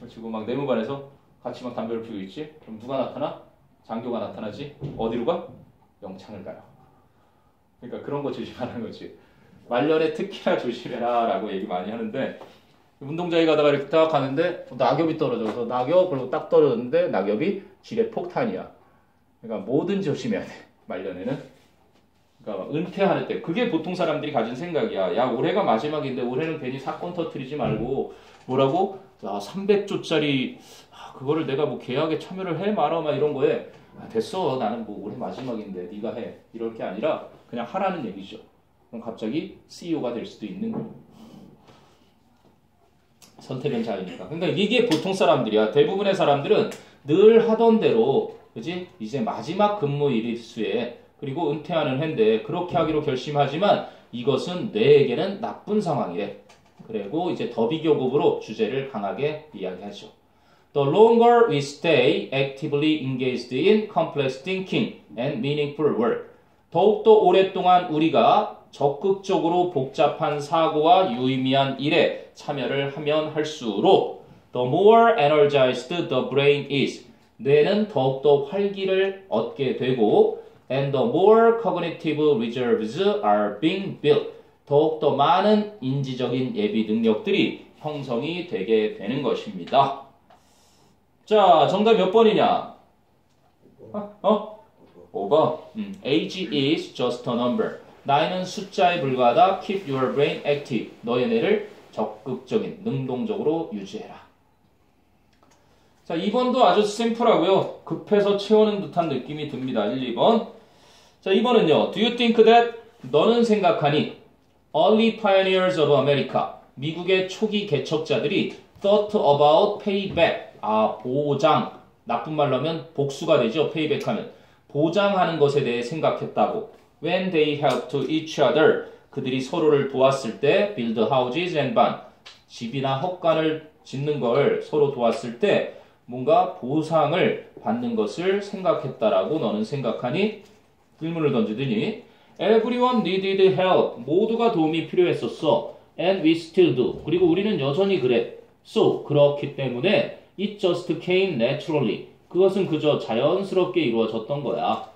지금 막 내무반에서 같이 막 담배를 피우고 있지. 그럼 누가 나타나? 장교가 나타나지. 어디로 가? 영창을 가요. 그러니까 그런 거 조심하는 거지. 말년에 특히나 조심해라 라고 얘기 많이 하는데, 운동장에 가다가 이렇게 딱 가는데 낙엽이 떨어져서 낙엽 그리고 딱 떨어졌는데 낙엽이 지뢰 폭탄이야. 그러니까 뭐든 조심해야 돼. 말년에는. 그러니까 은퇴하는 때 그게 보통 사람들이 가진 생각이야. 야, 올해가 마지막인데 올해는 괜히 사건 터뜨리지 말고 뭐라고? 야, 300조짜리 그거를 내가 뭐 계약에 참여를 해 말아 막 이런 거에 됐어. 나는 뭐 올해 마지막인데 네가 해. 이럴 게 아니라 그냥 하라는 얘기죠. 그럼 갑자기 CEO가 될 수도 있는 거예요. 선택은 자유니까. 그러니까 이게 보통 사람들이야. 대부분의 사람들은 늘 하던 대로, 그지? 이제 마지막 근무 일수에 그리고 은퇴하는 해인데 그렇게 하기로 결심하지만 이것은 뇌에게는 나쁜 상황이래. 그리고 이제 더 비교급으로 주제를 강하게 이야기하죠. The longer we stay actively engaged in complex thinking and meaningful work. 더욱더 오랫동안 우리가 적극적으로 복잡한 사고와 유의미한 일에 참여를 하면 할수록 the more energized the brain is. 뇌는 더욱더 활기를 얻게 되고 and the more cognitive reserves are being built. 더욱더 많은 인지적인 예비 능력들이 형성이 되게 되는 것입니다. 자, 정답 몇 번이냐? 5번. Age is just a number. 나이는 숫자에 불과하다. Keep your brain active. 너의 뇌를 적극적인, 능동적으로 유지해라. 자, 2번도 아주 심플하고요. 급해서 채우는 듯한 느낌이 듭니다. 1, 2번. 자, 2번은요. Do you think that? 너는 생각하니? Early pioneers of America. 미국의 초기 개척자들이 thought about payback. 보장. 나쁜 말로 하면 복수가 되죠. payback 하면. 보장하는 것에 대해 생각했다고. When they helped each other. 그들이 서로를 도왔을 때 build houses and barn. 집이나 헛간을 짓는 걸 서로 도왔을 때 뭔가 보상을 받는 것을 생각했다라고 너는 생각하니? 질문을 던지더니 Everyone needed help. 모두가 도움이 필요했었어. And we still do. 그리고 우리는 여전히 그래. So, 그렇기 때문에 It just came naturally. 그것은 그저 자연스럽게 이루어졌던 거야.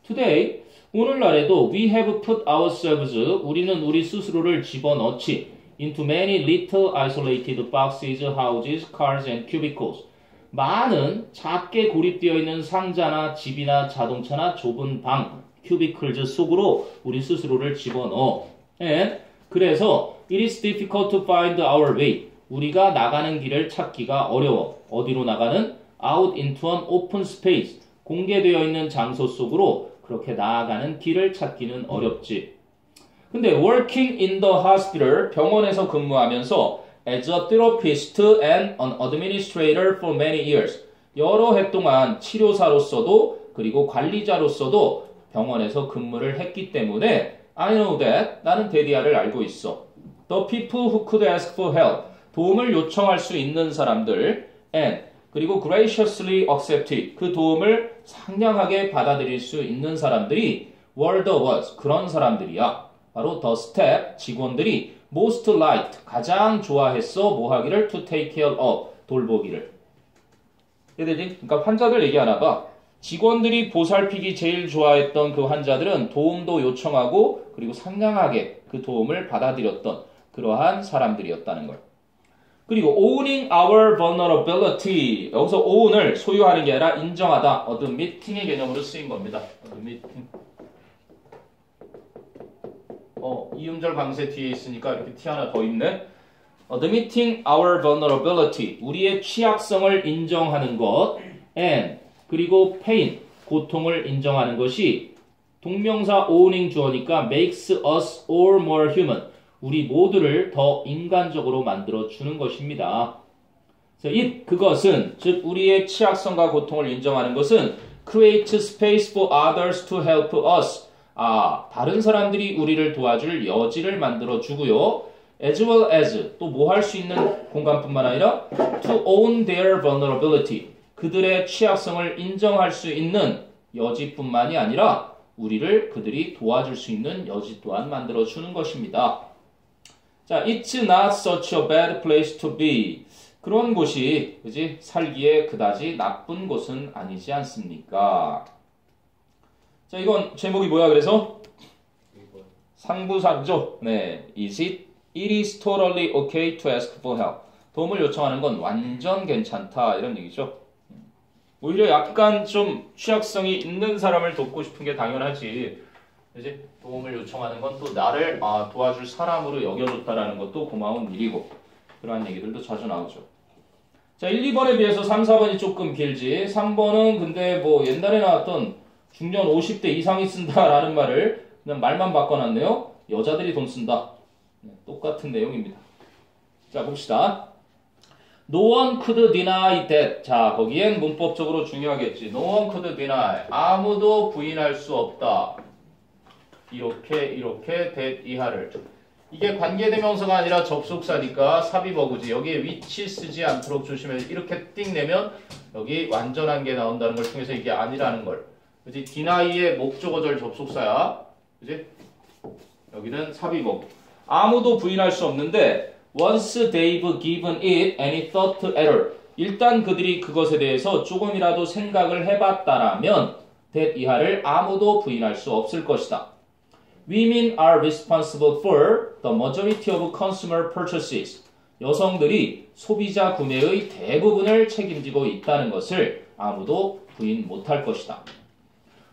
Today, 오늘날에도 we have put ourselves, 우리는 우리 스스로를 집어넣지 into many little isolated boxes, houses, cars and cubicles. 많은 작게 고립되어 있는 상자나 집이나 자동차나 좁은 방, cubicles 속으로 우리 스스로를 집어넣어. And 그래서 it is difficult to find our way. 우리가 나가는 길을 찾기가 어려워. 어디로 나가는? Out into an open space. 공개되어 있는 장소 속으로 그렇게 나아가는 길을 찾기는 어렵지. 근데 working in the hospital, 병원에서 근무하면서 as a therapist and an administrator for many years. 여러 해 동안 치료사로서도 그리고 관리자로서도 병원에서 근무를 했기 때문에 I know that, 나는 데디아를 알고 있어. The people who could ask for help, 도움을 요청할 수 있는 사람들 and 그리고 graciously accepted, 그 도움을 상냥하게 받아들일 수 있는 사람들이 were the ones, 그런 사람들이야. 바로 the staff, 직원들이 most liked, 가장 좋아했어 뭐 하기를 to take care of, 돌보기를. 얘들이 그러니까 환자들 얘기하나 봐. 직원들이 보살피기 제일 좋아했던 그 환자들은 도움도 요청하고 그리고 상냥하게 그 도움을 받아들였던 그러한 사람들이었다는 걸. 그리고 owning our vulnerability, 여기서 own을 소유하는 게 아니라 인정하다, admitting의 개념으로 쓰인 겁니다. admitting. 이음절 강세 뒤에 있으니까 이렇게 티 하나 더 있네. admitting our vulnerability, 우리의 취약성을 인정하는 것, and 그리고 pain, 고통을 인정하는 것이 동명사 owning 주어니까 makes us all more human, 우리 모두를 더 인간적으로 만들어주는 것입니다. 그래서 그것은, 즉 우리의 취약성과 고통을 인정하는 것은 create space for others to help us, 다른 사람들이 우리를 도와줄 여지를 만들어주고요. as well as, 또 뭐 할 수 있는 공간뿐만 아니라 to own their vulnerability, 그들의 취약성을 인정할 수 있는 여지뿐만이 아니라 우리를 그들이 도와줄 수 있는 여지 또한 만들어주는 것입니다. 자, it's not such a bad place to be. 그런 곳이, 그지? 살기에 그다지 나쁜 곳은 아니지 않습니까? 자, 이건 제목이 뭐야, 그래서? 상부상조. 네. It is totally okay to ask for help. 도움을 요청하는 건 완전 괜찮다. 이런 얘기죠. 오히려 약간 좀 취약성이 있는 사람을 돕고 싶은 게 당연하지. 그지? 도움을 요청하는 건 또 나를 도와줄 사람으로 여겨줬다라는 것도 고마운 일이고, 그러한 얘기들도 자주 나오죠. 자, 1, 2번에 비해서 3, 4번이 조금 길지. 3번은 근데 뭐 옛날에 나왔던 중년 50대 이상이 쓴다라는 말을 그냥 말만 바꿔놨네요. 여자들이 돈 쓴다. 네, 똑같은 내용입니다. 자, 봅시다. No one could deny that. 자, 거기엔 문법적으로 중요하겠지. No one could deny. 아무도 부인할 수 없다. 이렇게 that 이하를. 이게 관계대명사가 아니라 접속사니까 삽입어구지. 여기에 which 쓰지 않도록 조심해. 이렇게 띵 내면 여기 완전한 게 나온다는 걸 통해서 이게 아니라는 걸. 그치? deny의 목적어절 접속사야. 그치? 여기는 삽입어구. 아무도 부인할 수 없는데 once they've given it any thought at all. 일단 그들이 그것에 대해서 조금이라도 생각을 해봤다라면 that 이하를 아무도 부인할 수 없을 것이다. Women are responsible for the majority of consumer purchases. 여성들이 소비자 구매의 대부분을 책임지고 있다는 것을 아무도 부인 못할 것이다.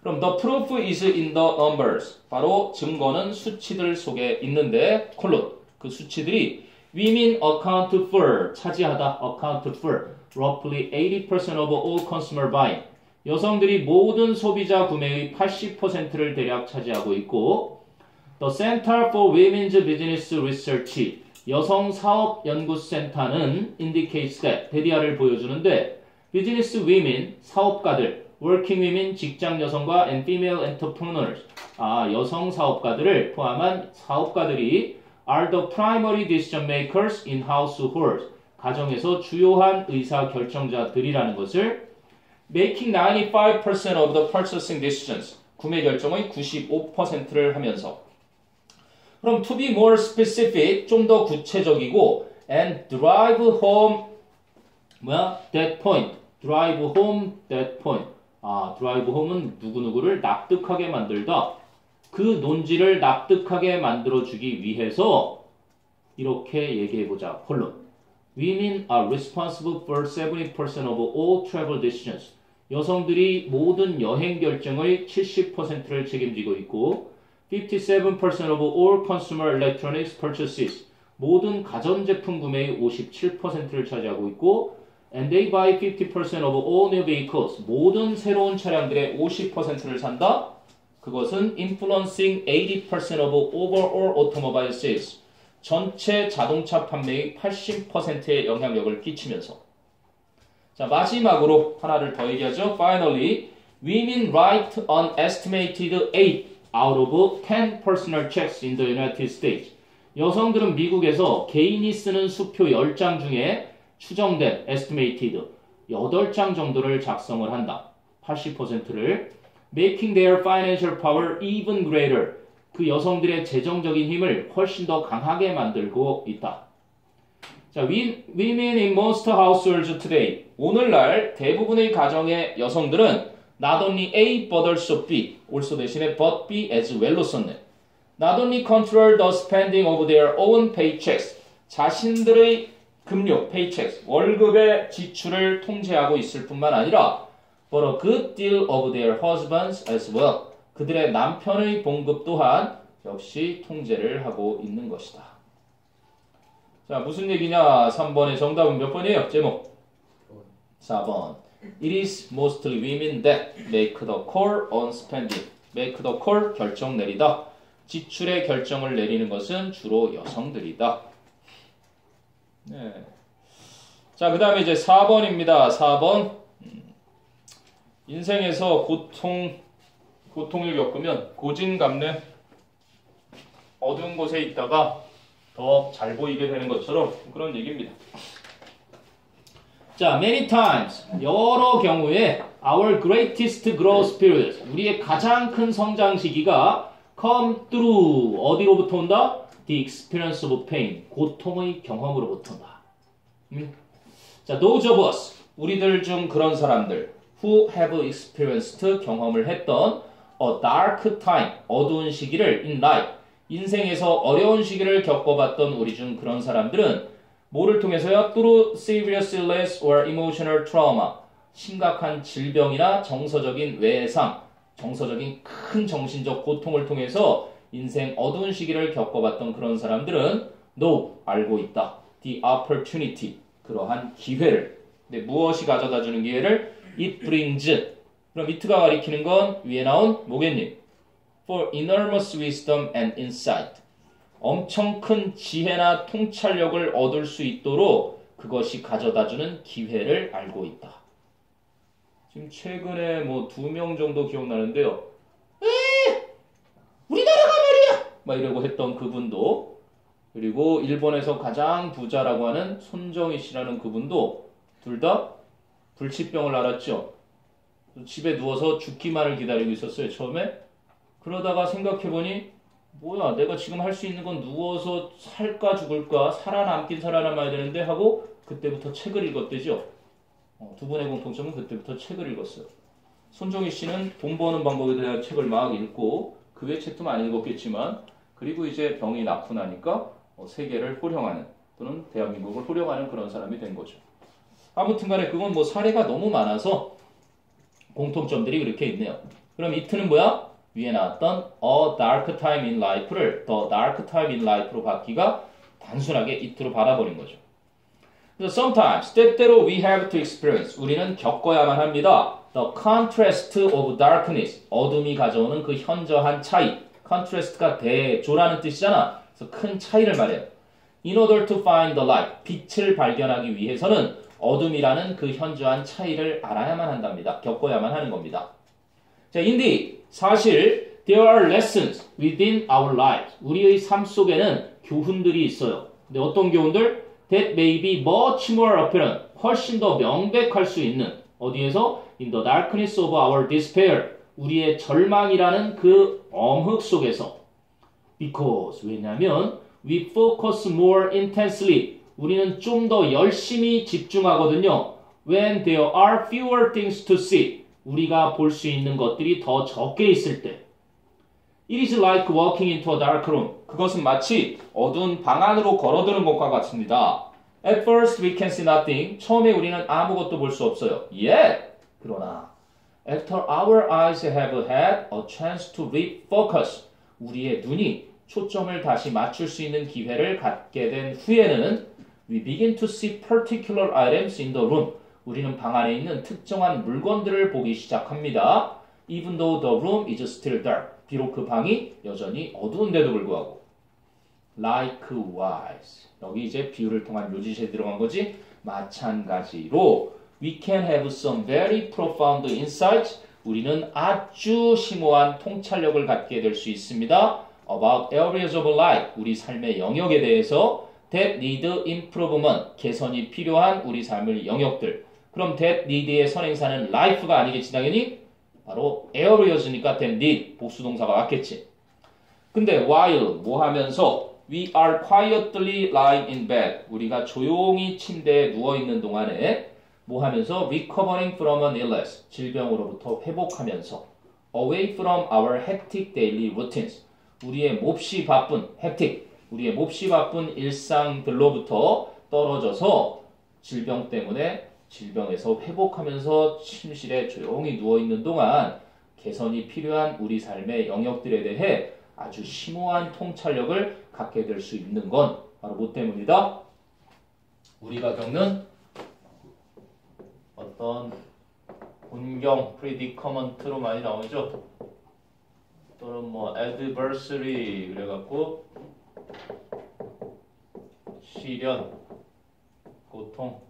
그럼 the proof is in the numbers. 바로 증거는 수치들 속에 있는데 콜론. 그 수치들이 women account for, 차지하다, account for roughly 80% of all consumer buying. 여성들이 모든 소비자 구매의 80%를 대략 차지하고 있고 The Center for Women's Business Research, 여성 사업 연구센터는 indicates that, 데디아를 보여주는데 business women, 사업가들, working women, 직장 여성과 and female entrepreneurs, 여성 사업가들을 포함한 사업가들이 are the primary decision makers in households, 가정에서 주요한 의사 결정자들이라는 것을 making 95% of the purchasing decisions, 구매 결정의 95%를 하면서 그럼 to be more specific, 좀 더 구체적이고 and drive home that point, drive home that point. drive home은 누구누구를 납득하게 만들다. 그 논지를 납득하게 만들어주기 위해서 이렇게 얘기해보자. 폴론. Women are responsible for 70% of all travel decisions. 여성들이 모든 여행 결정의 70%를 책임지고 있고 57% of all consumer electronics purchases. 모든 가전제품 구매의 57%를 차지하고 있고 and they buy 50% of all new vehicles. 모든 새로운 차량들의 50%를 산다. 그것은 influencing 80% of overall automobile sales. 전체 자동차 판매의 80%의 영향력을 끼치면서. 자, 마지막으로 하나를 더 얘기하죠. Finally, women write an estimated 8 out of 10 personal checks in the United States. 여성들은 미국에서 개인이 쓰는 수표 10장 중에 추정된 estimated 8장 정도를 작성을 한다. 80%를 making their financial power even greater. 그 여성들의 재정적인 힘을 훨씬 더 강하게 만들고 있다. 자, women in most households today. 오늘날 대부분의 가정의 여성들은 not only A but also B. also 대신에 but B as well로 썼네. not only control the spending of their own paychecks. 자신들의 급료, paychecks, 월급의 지출을 통제하고 있을 뿐만 아니라 but a good deal of their husbands as well. 그들의 남편의 봉급 또한 역시 통제를 하고 있는 것이다. 자, 무슨 얘기냐? 3번의 정답은 몇 번이에요? 제목. 4번. It is mostly women that make the call on spending. make the call, 결정 내리다. 지출의 결정을 내리는 것은 주로 여성들이다. 네. 자, 그 다음에 이제 4번입니다. 4번. 인생에서 고통을 겪으면 고진감래 어두운 곳에 있다가 더 잘 보이게 되는 것처럼 그런 얘기입니다. 자, many times 여러 경우에 our greatest growth period 우리의 가장 큰 성장 시기가 come through 어디로부터 온다? The experience of pain 고통의 경험으로부터 온다. 자, those of us 우리들 중 그런 사람들 who have experienced 경험을 했던 a dark time 어두운 시기를 in life 인생에서 어려운 시기를 겪어봤던 우리 중 그런 사람들은 뭐를 통해서요? through serious illness or emotional trauma 심각한 질병이나 정서적인 외상 정서적인 큰 정신적 고통을 통해서 인생 어두운 시기를 겪어봤던 그런 사람들은 know 알고 있다. the opportunity 그러한 기회를 근데 무엇이 가져다주는 기회를 It brings. 그럼 it가 가리키는 건 위에 나온 뭐겠니? For enormous wisdom and insight. 엄청 큰 지혜나 통찰력을 얻을 수 있도록 그것이 가져다주는 기회를 알고 있다. 지금 최근에 뭐 2명 정도 기억나는데요. 우리나라가 말이야! 막 이러고 했던 그분도 그리고 일본에서 가장 부자라고 하는 손정희 씨라는 그분도 둘 다 불치병을 앓았죠. 집에 누워서 죽기만을 기다리고 있었어요, 처음에. 그러다가 생각해보니 뭐야, 내가 지금 할 수 있는 건 누워서 살까 죽을까, 살아남긴 살아남아야 되는데 하고 그때부터 책을 읽었대죠. 두 분의 공통점은 그때부터 책을 읽었어요. 손정희 씨는 돈 버는 방법에 대한 책을 막 읽고 그 외 책도 많이 읽었겠지만 그리고 이제 병이 낫고 나니까 세계를 호령하는 또는 대한민국을 호령하는 그런 사람이 된 거죠. 아무튼 간에 그건 뭐 사례가 너무 많아서 공통점들이 그렇게 있네요. 그럼 it는 뭐야? 위에 나왔던 a dark time in life를 the dark time in life로 바뀌가 단순하게 it로 받아버린 거죠. 그래서 sometimes 때때로 we have to experience 우리는 겪어야만 합니다. The contrast of darkness 어둠이 가져오는 그 현저한 차이 contrast가 대조라는 뜻이잖아. 그래서 큰 차이를 말해요. In order to find the light 빛을 발견하기 위해서는 어둠이라는 그 현저한 차이를 알아야만 한답니다. 겪어야만 하는 겁니다. 자, indeed 사실 there are lessons within our lives. 우리의 삶 속에는 교훈들이 있어요. 근데 어떤 교훈들? That may be much more apparent. 훨씬 더 명백할 수 있는 어디에서? In the darkness of our despair. 우리의 절망이라는 그 엄흑 속에서. Because 왜냐하면 we focus more intensely. 우리는 좀 더 열심히 집중하거든요. when there are fewer things to see. 우리가 볼 수 있는 것들이 더 적게 있을 때. It is like walking into a dark room. 그것은 마치 어두운 방 안으로 걸어드는 것과 같습니다. At first we can see nothing. 처음에 우리는 아무것도 볼 수 없어요. Yet, 그러나 after our eyes have had a chance to refocus. 우리의 눈이 초점을 다시 맞출 수 있는 기회를 갖게 된 후에는 we begin to see particular items in the room. 우리는 방 안에 있는 특정한 물건들을 보기 시작합니다. Even though the room is still dark. 비록 그 방이 여전히 어두운데도 불구하고. Likewise. 여기 이제 비유를 통한 요지시에 들어간 거지. 마찬가지로 we can have some very profound insights. 우리는 아주 심오한 통찰력을 갖게 될 수 있습니다. About areas of life. 우리 삶의 영역에 대해서 that need improvement. 개선이 필요한 우리 삶의 영역들. 그럼 that need의 선행사는 life가 아니겠지 당연히? 바로 areas니까 that need. 복수동사가 맞겠지. 근데 while 뭐 하면서 we are quietly lying in bed. 우리가 조용히 침대에 누워있는 동안에 뭐 하면서 recovering from an illness. 질병으로부터 회복하면서 away from our hectic daily routines. 우리의 몹시 바쁜 hectic. 우리의 몹시 바쁜 일상들로부터 떨어져서 질병 때문에 질병에서 회복하면서 침실에 조용히 누워있는 동안 개선이 필요한 우리 삶의 영역들에 대해 아주 심오한 통찰력을 갖게 될 수 있는 건 바로 뭐 때문이다? 우리가 겪는 어떤 곤경, predicamen트로 많이 나오죠. 또는 뭐 adversary 그래갖고 시련, 고통.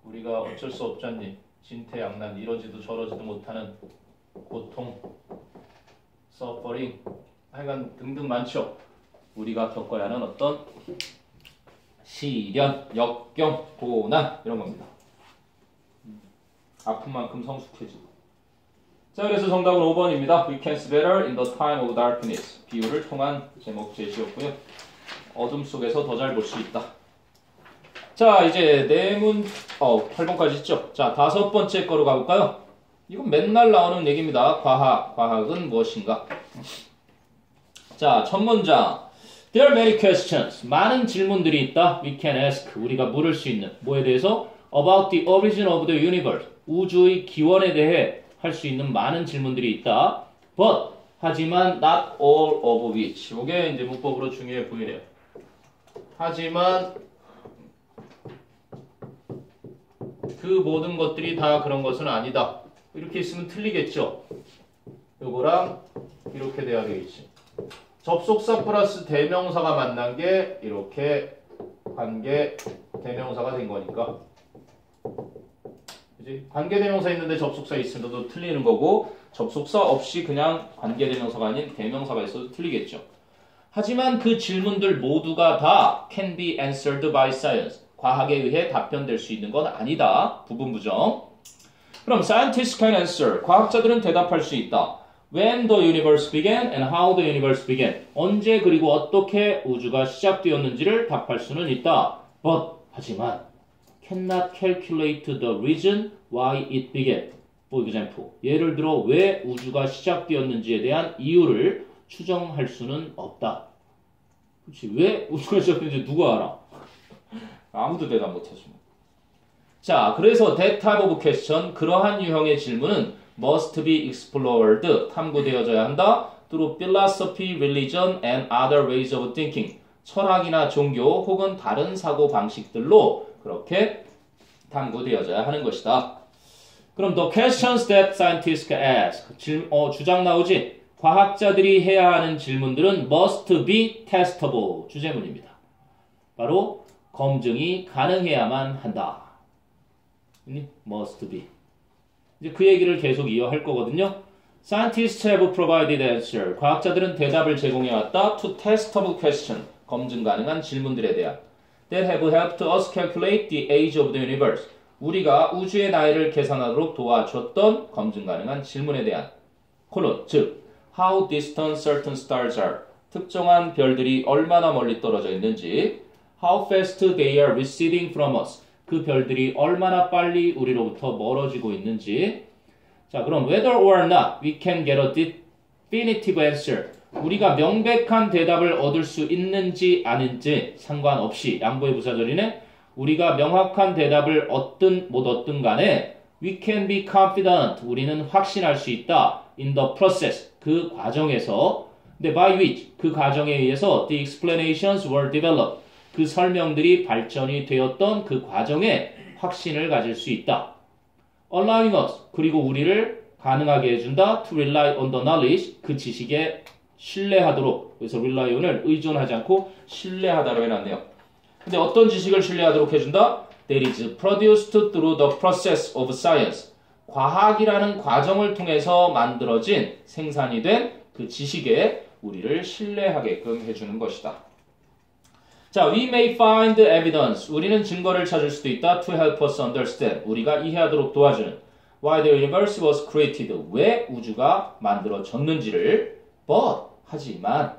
우리가 어쩔 수 없잖니. 진퇴양난, 이러지도 저러지도 못하는 고통, suffering, 하여간 등등 많죠. 우리가 겪어야 하는 어떤 시련, 역경, 고난 이런 겁니다. 아픈 만큼 성숙해지고. 자, 그래서 정답은 5번입니다. We can see better in the time of darkness. 비유를 통한 제목 제시였고요. 어둠 속에서 더 잘 볼 수 있다. 자, 이제 내문 8번까지 있죠. 자, 5번째 거로 가볼까요? 이건 맨날 나오는 얘기입니다. 과학은 무엇인가? 자, 첫 문장. There are many questions. 많은 질문들이 있다. We can ask. 우리가 물을 수 있는. 뭐에 대해서? About the origin of the universe. 우주의 기원에 대해 할 수 있는 많은 질문들이 있다. But, 하지만 not all of which. 이게 이제 문법으로 중요해 보이네요. 하지만 그 모든 것들이 다 그런 것은 아니다. 이렇게 있으면 틀리겠죠. 요거랑 이렇게 돼야 되겠지. 접속사 플러스 대명사가 만난 게 이렇게 관계 대명사가 된 거니까. 그치? 관계 대명사 있는데 접속사 있으면도 틀리는 거고, 접속사 없이 그냥 관계 대명사가 아닌 대명사가 있어도 틀리겠죠. 하지만 그 질문들 모두가 다 can be answered by science. 과학에 의해 답변될 수 있는 건 아니다. 부분 부정. 그럼 scientists can answer. 과학자들은 대답할 수 있다. When the universe began and how the universe began. 언제 그리고 어떻게 우주가 시작되었는지를 답할 수는 있다. But, 하지만 cannot calculate the reason why it began. For example, 예를 들어 왜 우주가 시작되었는지에 대한 이유를 추정할 수는 없다. 그렇지? 왜 우주가 시작되는지 누가 알아? 아무도 대답 못해주면. 자, 그래서 that type of question, 그러한 유형의 질문은 must be explored, 탐구되어져야 한다. through philosophy, religion, and other ways of thinking. 철학이나 종교 혹은 다른 사고 방식들로 그렇게 탐구되어져야 하는 것이다. 그럼 the questions that scientists ask. 주장 나오지? 과학자들이 해야 하는 질문들은 must be testable. 주제문입니다. 바로 검증이 가능해야만 한다. must be. 이제 그 얘기를 계속 이어할 거거든요. Scientists have provided answer. 과학자들은 대답을 제공해왔다. To testable question. 검증 가능한 질문들에 대한. That have helped us calculate the age of the universe. 우리가 우주의 나이를 계산하도록 도와줬던 검증 가능한 질문에 대한. 콜론, 즉, how distant certain stars are. 특정한 별들이 얼마나 멀리 떨어져 있는지. How fast they are receding from us. 그 별들이 얼마나 빨리 우리로부터 멀어지고 있는지. 자, 그럼 whether or not we can get a definitive answer. 우리가 명백한 대답을 얻을 수 있는지 아닌지 상관없이 양보의 부사절이네. 우리가 명확한 대답을 얻든 못 얻든 간에 we can be confident. 우리는 확신할 수 있다. in the process. 그 과정에서. 근데 by which. 그 과정에 의해서 the explanations were developed. 그 설명들이 발전이 되었던 그 과정에 확신을 가질 수 있다. allowing us. 그리고 우리를 가능하게 해준다. to rely on the knowledge. 그 지식에 신뢰하도록. 그래서 rely on을 의존하지 않고 신뢰하다로 해놨네요. 근데 어떤 지식을 신뢰하도록 해준다? That is produced through the process of science. 과학이라는 과정을 통해서 만들어진 생산이 된 그 지식에 우리를 신뢰하게끔 해주는 것이다. 자, we may find evidence. 우리는 증거를 찾을 수도 있다. To help us understand. 우리가 이해하도록 도와주는. Why the universe was created. 왜 우주가 만들어졌는지를. But, 하지만,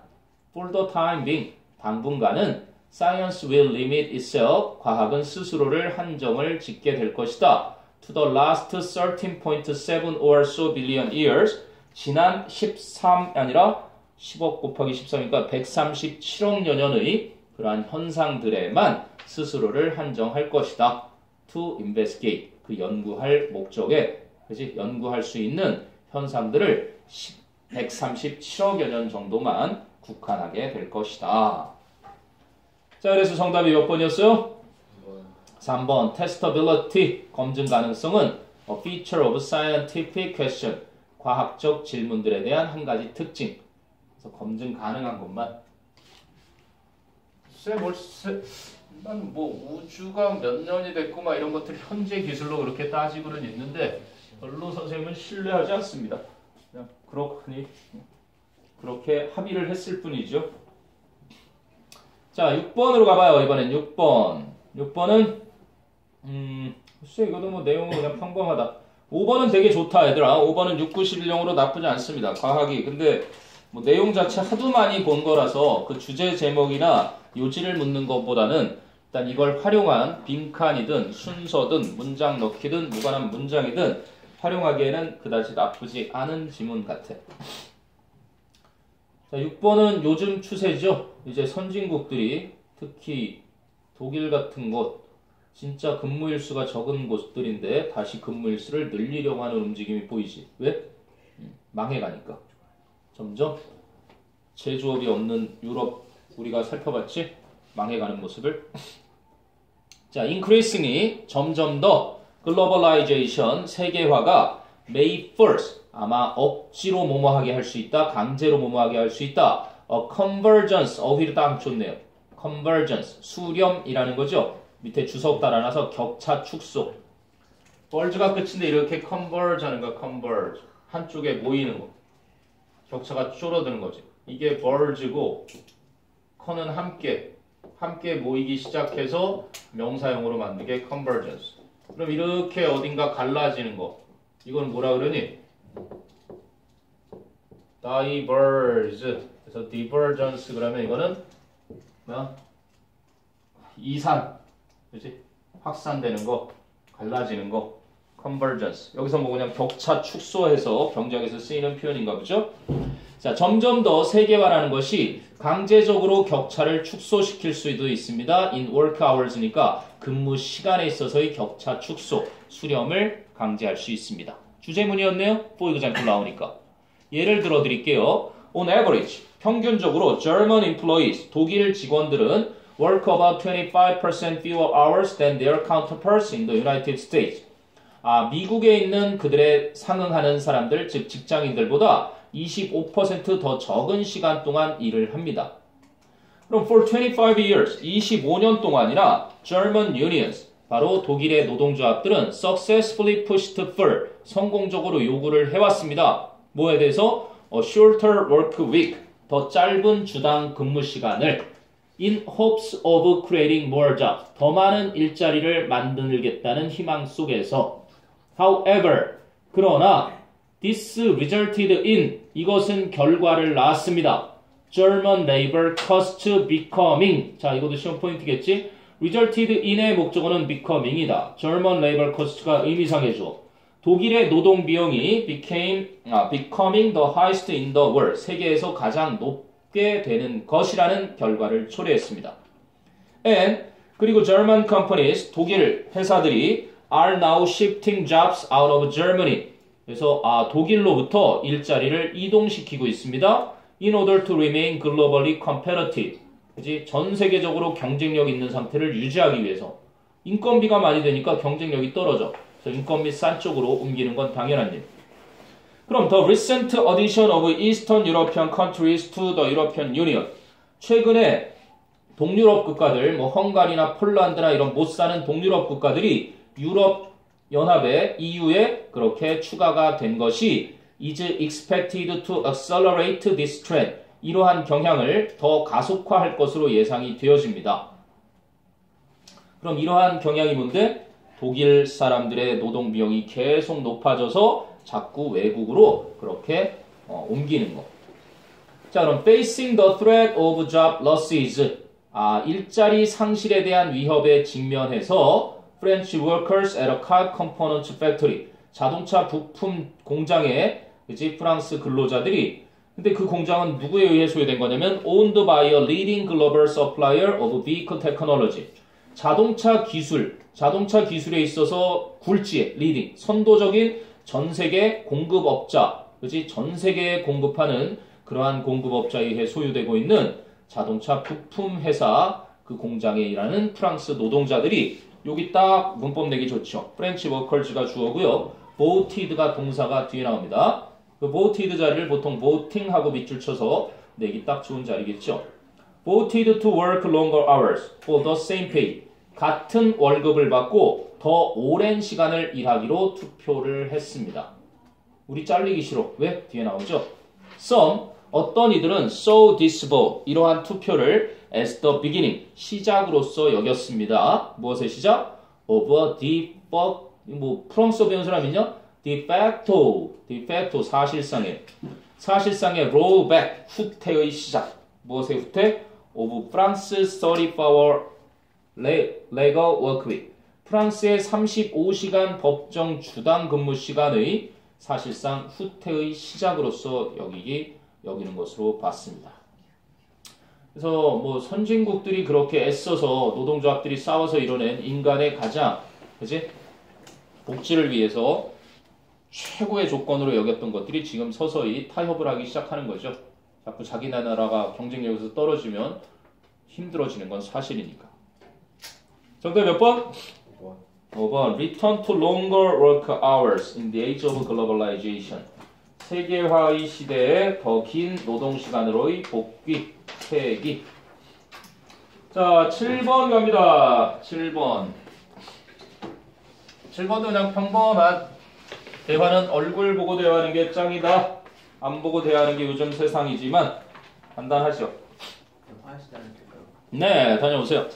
for the time being. 당분간은 Science will limit itself. 과학은 스스로를 한정을 짓게 될 것이다. To the last 13.7 or so billion years. 지난 13 아니라 10억 곱하기 13이니까 137억 년의 그러한 현상들에만 스스로를 한정할 것이다. To investigate. 그 연구할 목적에, 그지? 연구할 수 있는 현상들을 137억여 년 정도만 국한하게 될 것이다. 자, 그래서 정답이 몇 번이었어요? 3번. Testability. 검증 가능성은 a feature of scientific question. 과학적 질문들에 대한 한 가지 특징. 그래서 검증 가능한 것만. 난 뭐 우주가 몇 년이 됐고 막 이런 것들 현재 기술로 그렇게 따지고는 있는데 별로 선생님은 신뢰하지 않습니다. 그냥 그렇게 합의를 했을 뿐이죠. 자, 6번으로 가봐요. 이번엔 6번. 6번은 글쎄 이거도 뭐 내용은 그냥 평범하다. 5번은 되게 좋다 얘들아. 5번은 691용으로 나쁘지 않습니다. 과학이. 근데 뭐 내용 자체 하도 많이 본 거라서 그 주제 제목이나 요지를 묻는 것보다는 일단 이걸 활용한 빈칸이든 순서든 문장 넣기든 무관한 문장이든 활용하기에는 그다지 나쁘지 않은 지문 같아. 자, 6번은 요즘 추세죠. 이제 선진국들이 특히 독일 같은 곳 진짜 근무일수가 적은 곳들인데 다시 근무일수를 늘리려고 하는 움직임이 보이지. 왜? 망해가니까. 점점 제조업이 없는 유럽 우리가 살펴봤지? 망해가는 모습을. 자, increasingly 점점 더 globalization 세계화가 May 1st 아마 억지로 뭐뭐하게 할 수 있다. 강제로 뭐뭐하게 할 수 있다. A convergence. 어휘를 딱 좋네요. convergence. 수렴이라는 거죠. 밑에 주석 달아놔서 격차 축소. 벌즈가 끝인데 이렇게 converge 하는 거. converge. 한쪽에 모이는 거. 격차가 줄어드는 거지. 이게 벌즈고 con은 함께 모이기 시작해서 명사형으로 만들게 convergence. 그럼 이렇게 어딘가 갈라지는 거. 이건 뭐라 그러니? diverge. 그래서 divergence 그러면 이거는 뭐야? 이산. 그렇지? 확산되는 거, 갈라지는 거, convergence. 여기서 뭐 그냥 격차 축소해서 경제학에서 쓰이는 표현인가 보죠? 자, 점점 더 세계화라는 것이 강제적으로 격차를 축소시킬 수도 있습니다. in work hours니까 근무 시간에 있어서의 격차 축소, 수렴을 강제할 수 있습니다. 주제문이었네요. for example 나오니까. 예를 들어 드릴게요. On average, 평균적으로 German employees, 독일 직원들은 work about 25% fewer hours than their counterparts in the United States. 미국에 있는 그들의 상응하는 사람들, 즉 직장인들보다 25% 더 적은 시간 동안 일을 합니다. 그럼 for 25 years, 25년 동안이나 German unions, 바로 독일의 노동조합들은 successfully pushed for, 성공적으로 요구를 해왔습니다. 뭐에 대해서? A shorter work week, 더 짧은 주당 근무 시간을 in hopes of creating more jobs, 더 많은 일자리를 만들겠다는 희망 속에서. However, 그러나 this resulted in, 이것은 결과를 낳았습니다. German labor cost becoming, 자 이것도 시험 포인트겠지? resulted in의 목적어는 becoming이다. German labor cost가 의미상해줘. 독일의 노동 비용이 becoming the highest in the world. 세계에서 가장 높게 되는 것이라는 결과를 초래했습니다. And 그리고 German companies, 독일 회사들이 are now shifting jobs out of Germany. 그래서 독일로부터 일자리를 이동시키고 있습니다. In order to remain globally competitive. 그치? 전 세계적으로 경쟁력 있는 상태를 유지하기 위해서. 인건비가 많이 되니까 경쟁력이 떨어져. 그래서 인건비 싼 쪽으로 옮기는 건 당연한 일. 그럼 the recent addition of Eastern European countries to the European Union. 최근에 동유럽 국가들, 뭐 헝가리나 폴란드나 이런 못 사는 동유럽 국가들이 유럽 연합에 EU에 그렇게 추가가 된 것이 is expected to accelerate this trend. 이러한 경향을 더 가속화할 것으로 예상이 되어집니다. 그럼 이러한 경향이 뭔데? 독일 사람들의 노동 비용이 계속 높아져서 자꾸 외국으로 그렇게 옮기는 거. 자, 그럼 facing the threat of job losses. 일자리 상실에 대한 위협에 직면해서 French workers at a car components factory. 자동차 부품 공장에 그치? 프랑스 근로자들이 근데 그 공장은 누구에 의해 소유된 거냐면 owned by a leading global supplier of vehicle technology. 자동차 기술에 있어서 굴지의 leading, 선도적인 전 세계 공급업자, 그치? 전 세계에 공급하는 그러한 공급업자에 의해 소유되고 있는 자동차 부품 회사 그 공장에 일하는 프랑스 노동자들이 여기 딱 문법 내기 좋죠. French workers가 주어고요. voted가 동사가 뒤에 나옵니다. 그 voted 자리를 보통 voting하고 밑줄 쳐서 내기 딱 좋은 자리겠죠. voted to work longer hours for the same pay. 같은 월급을 받고 더 오랜 시간을 일하기로 투표를 했습니다. 우리 잘리기 싫어. 왜? 뒤에 나오죠. Some, 어떤 이들은 so this vote, 이러한 투표를 as the beginning, 시작으로서 여겼습니다. 무엇의 시작? of a de facto, 뭐 프랑스어 배운 사람 있냐? de facto, 사실상의 rollback, 후퇴의 시작. 무엇의 후퇴? of France's 34-hour legal work week. 프랑스의 35시간 법정 주당 근무 시간의 사실상 후퇴의 시작으로서 여기는 것으로 봤습니다. 그래서 뭐 선진국들이 그렇게 애써서 노동조합들이 싸워서 이뤄낸 인간의 가장 그치? 복지를 위해서 최고의 조건으로 여겼던 것들이 지금 서서히 타협을 하기 시작하는 거죠. 자꾸 자기 나라가 경쟁력에서 떨어지면 힘들어지는 건 사실이니까. 정답 몇 번? 5번. Return to longer work hours in the age of globalization. 세계화의 시대에 더 긴 노동시간으로의 복귀, 퇴기. 자, 7번 갑니다. 7번도 그냥 평범한 대화는 얼굴 보고 대화하는 게 짱이다. 안 보고 대화하는 게 요즘 세상이지만 간단하죠. 네, 다녀오세요.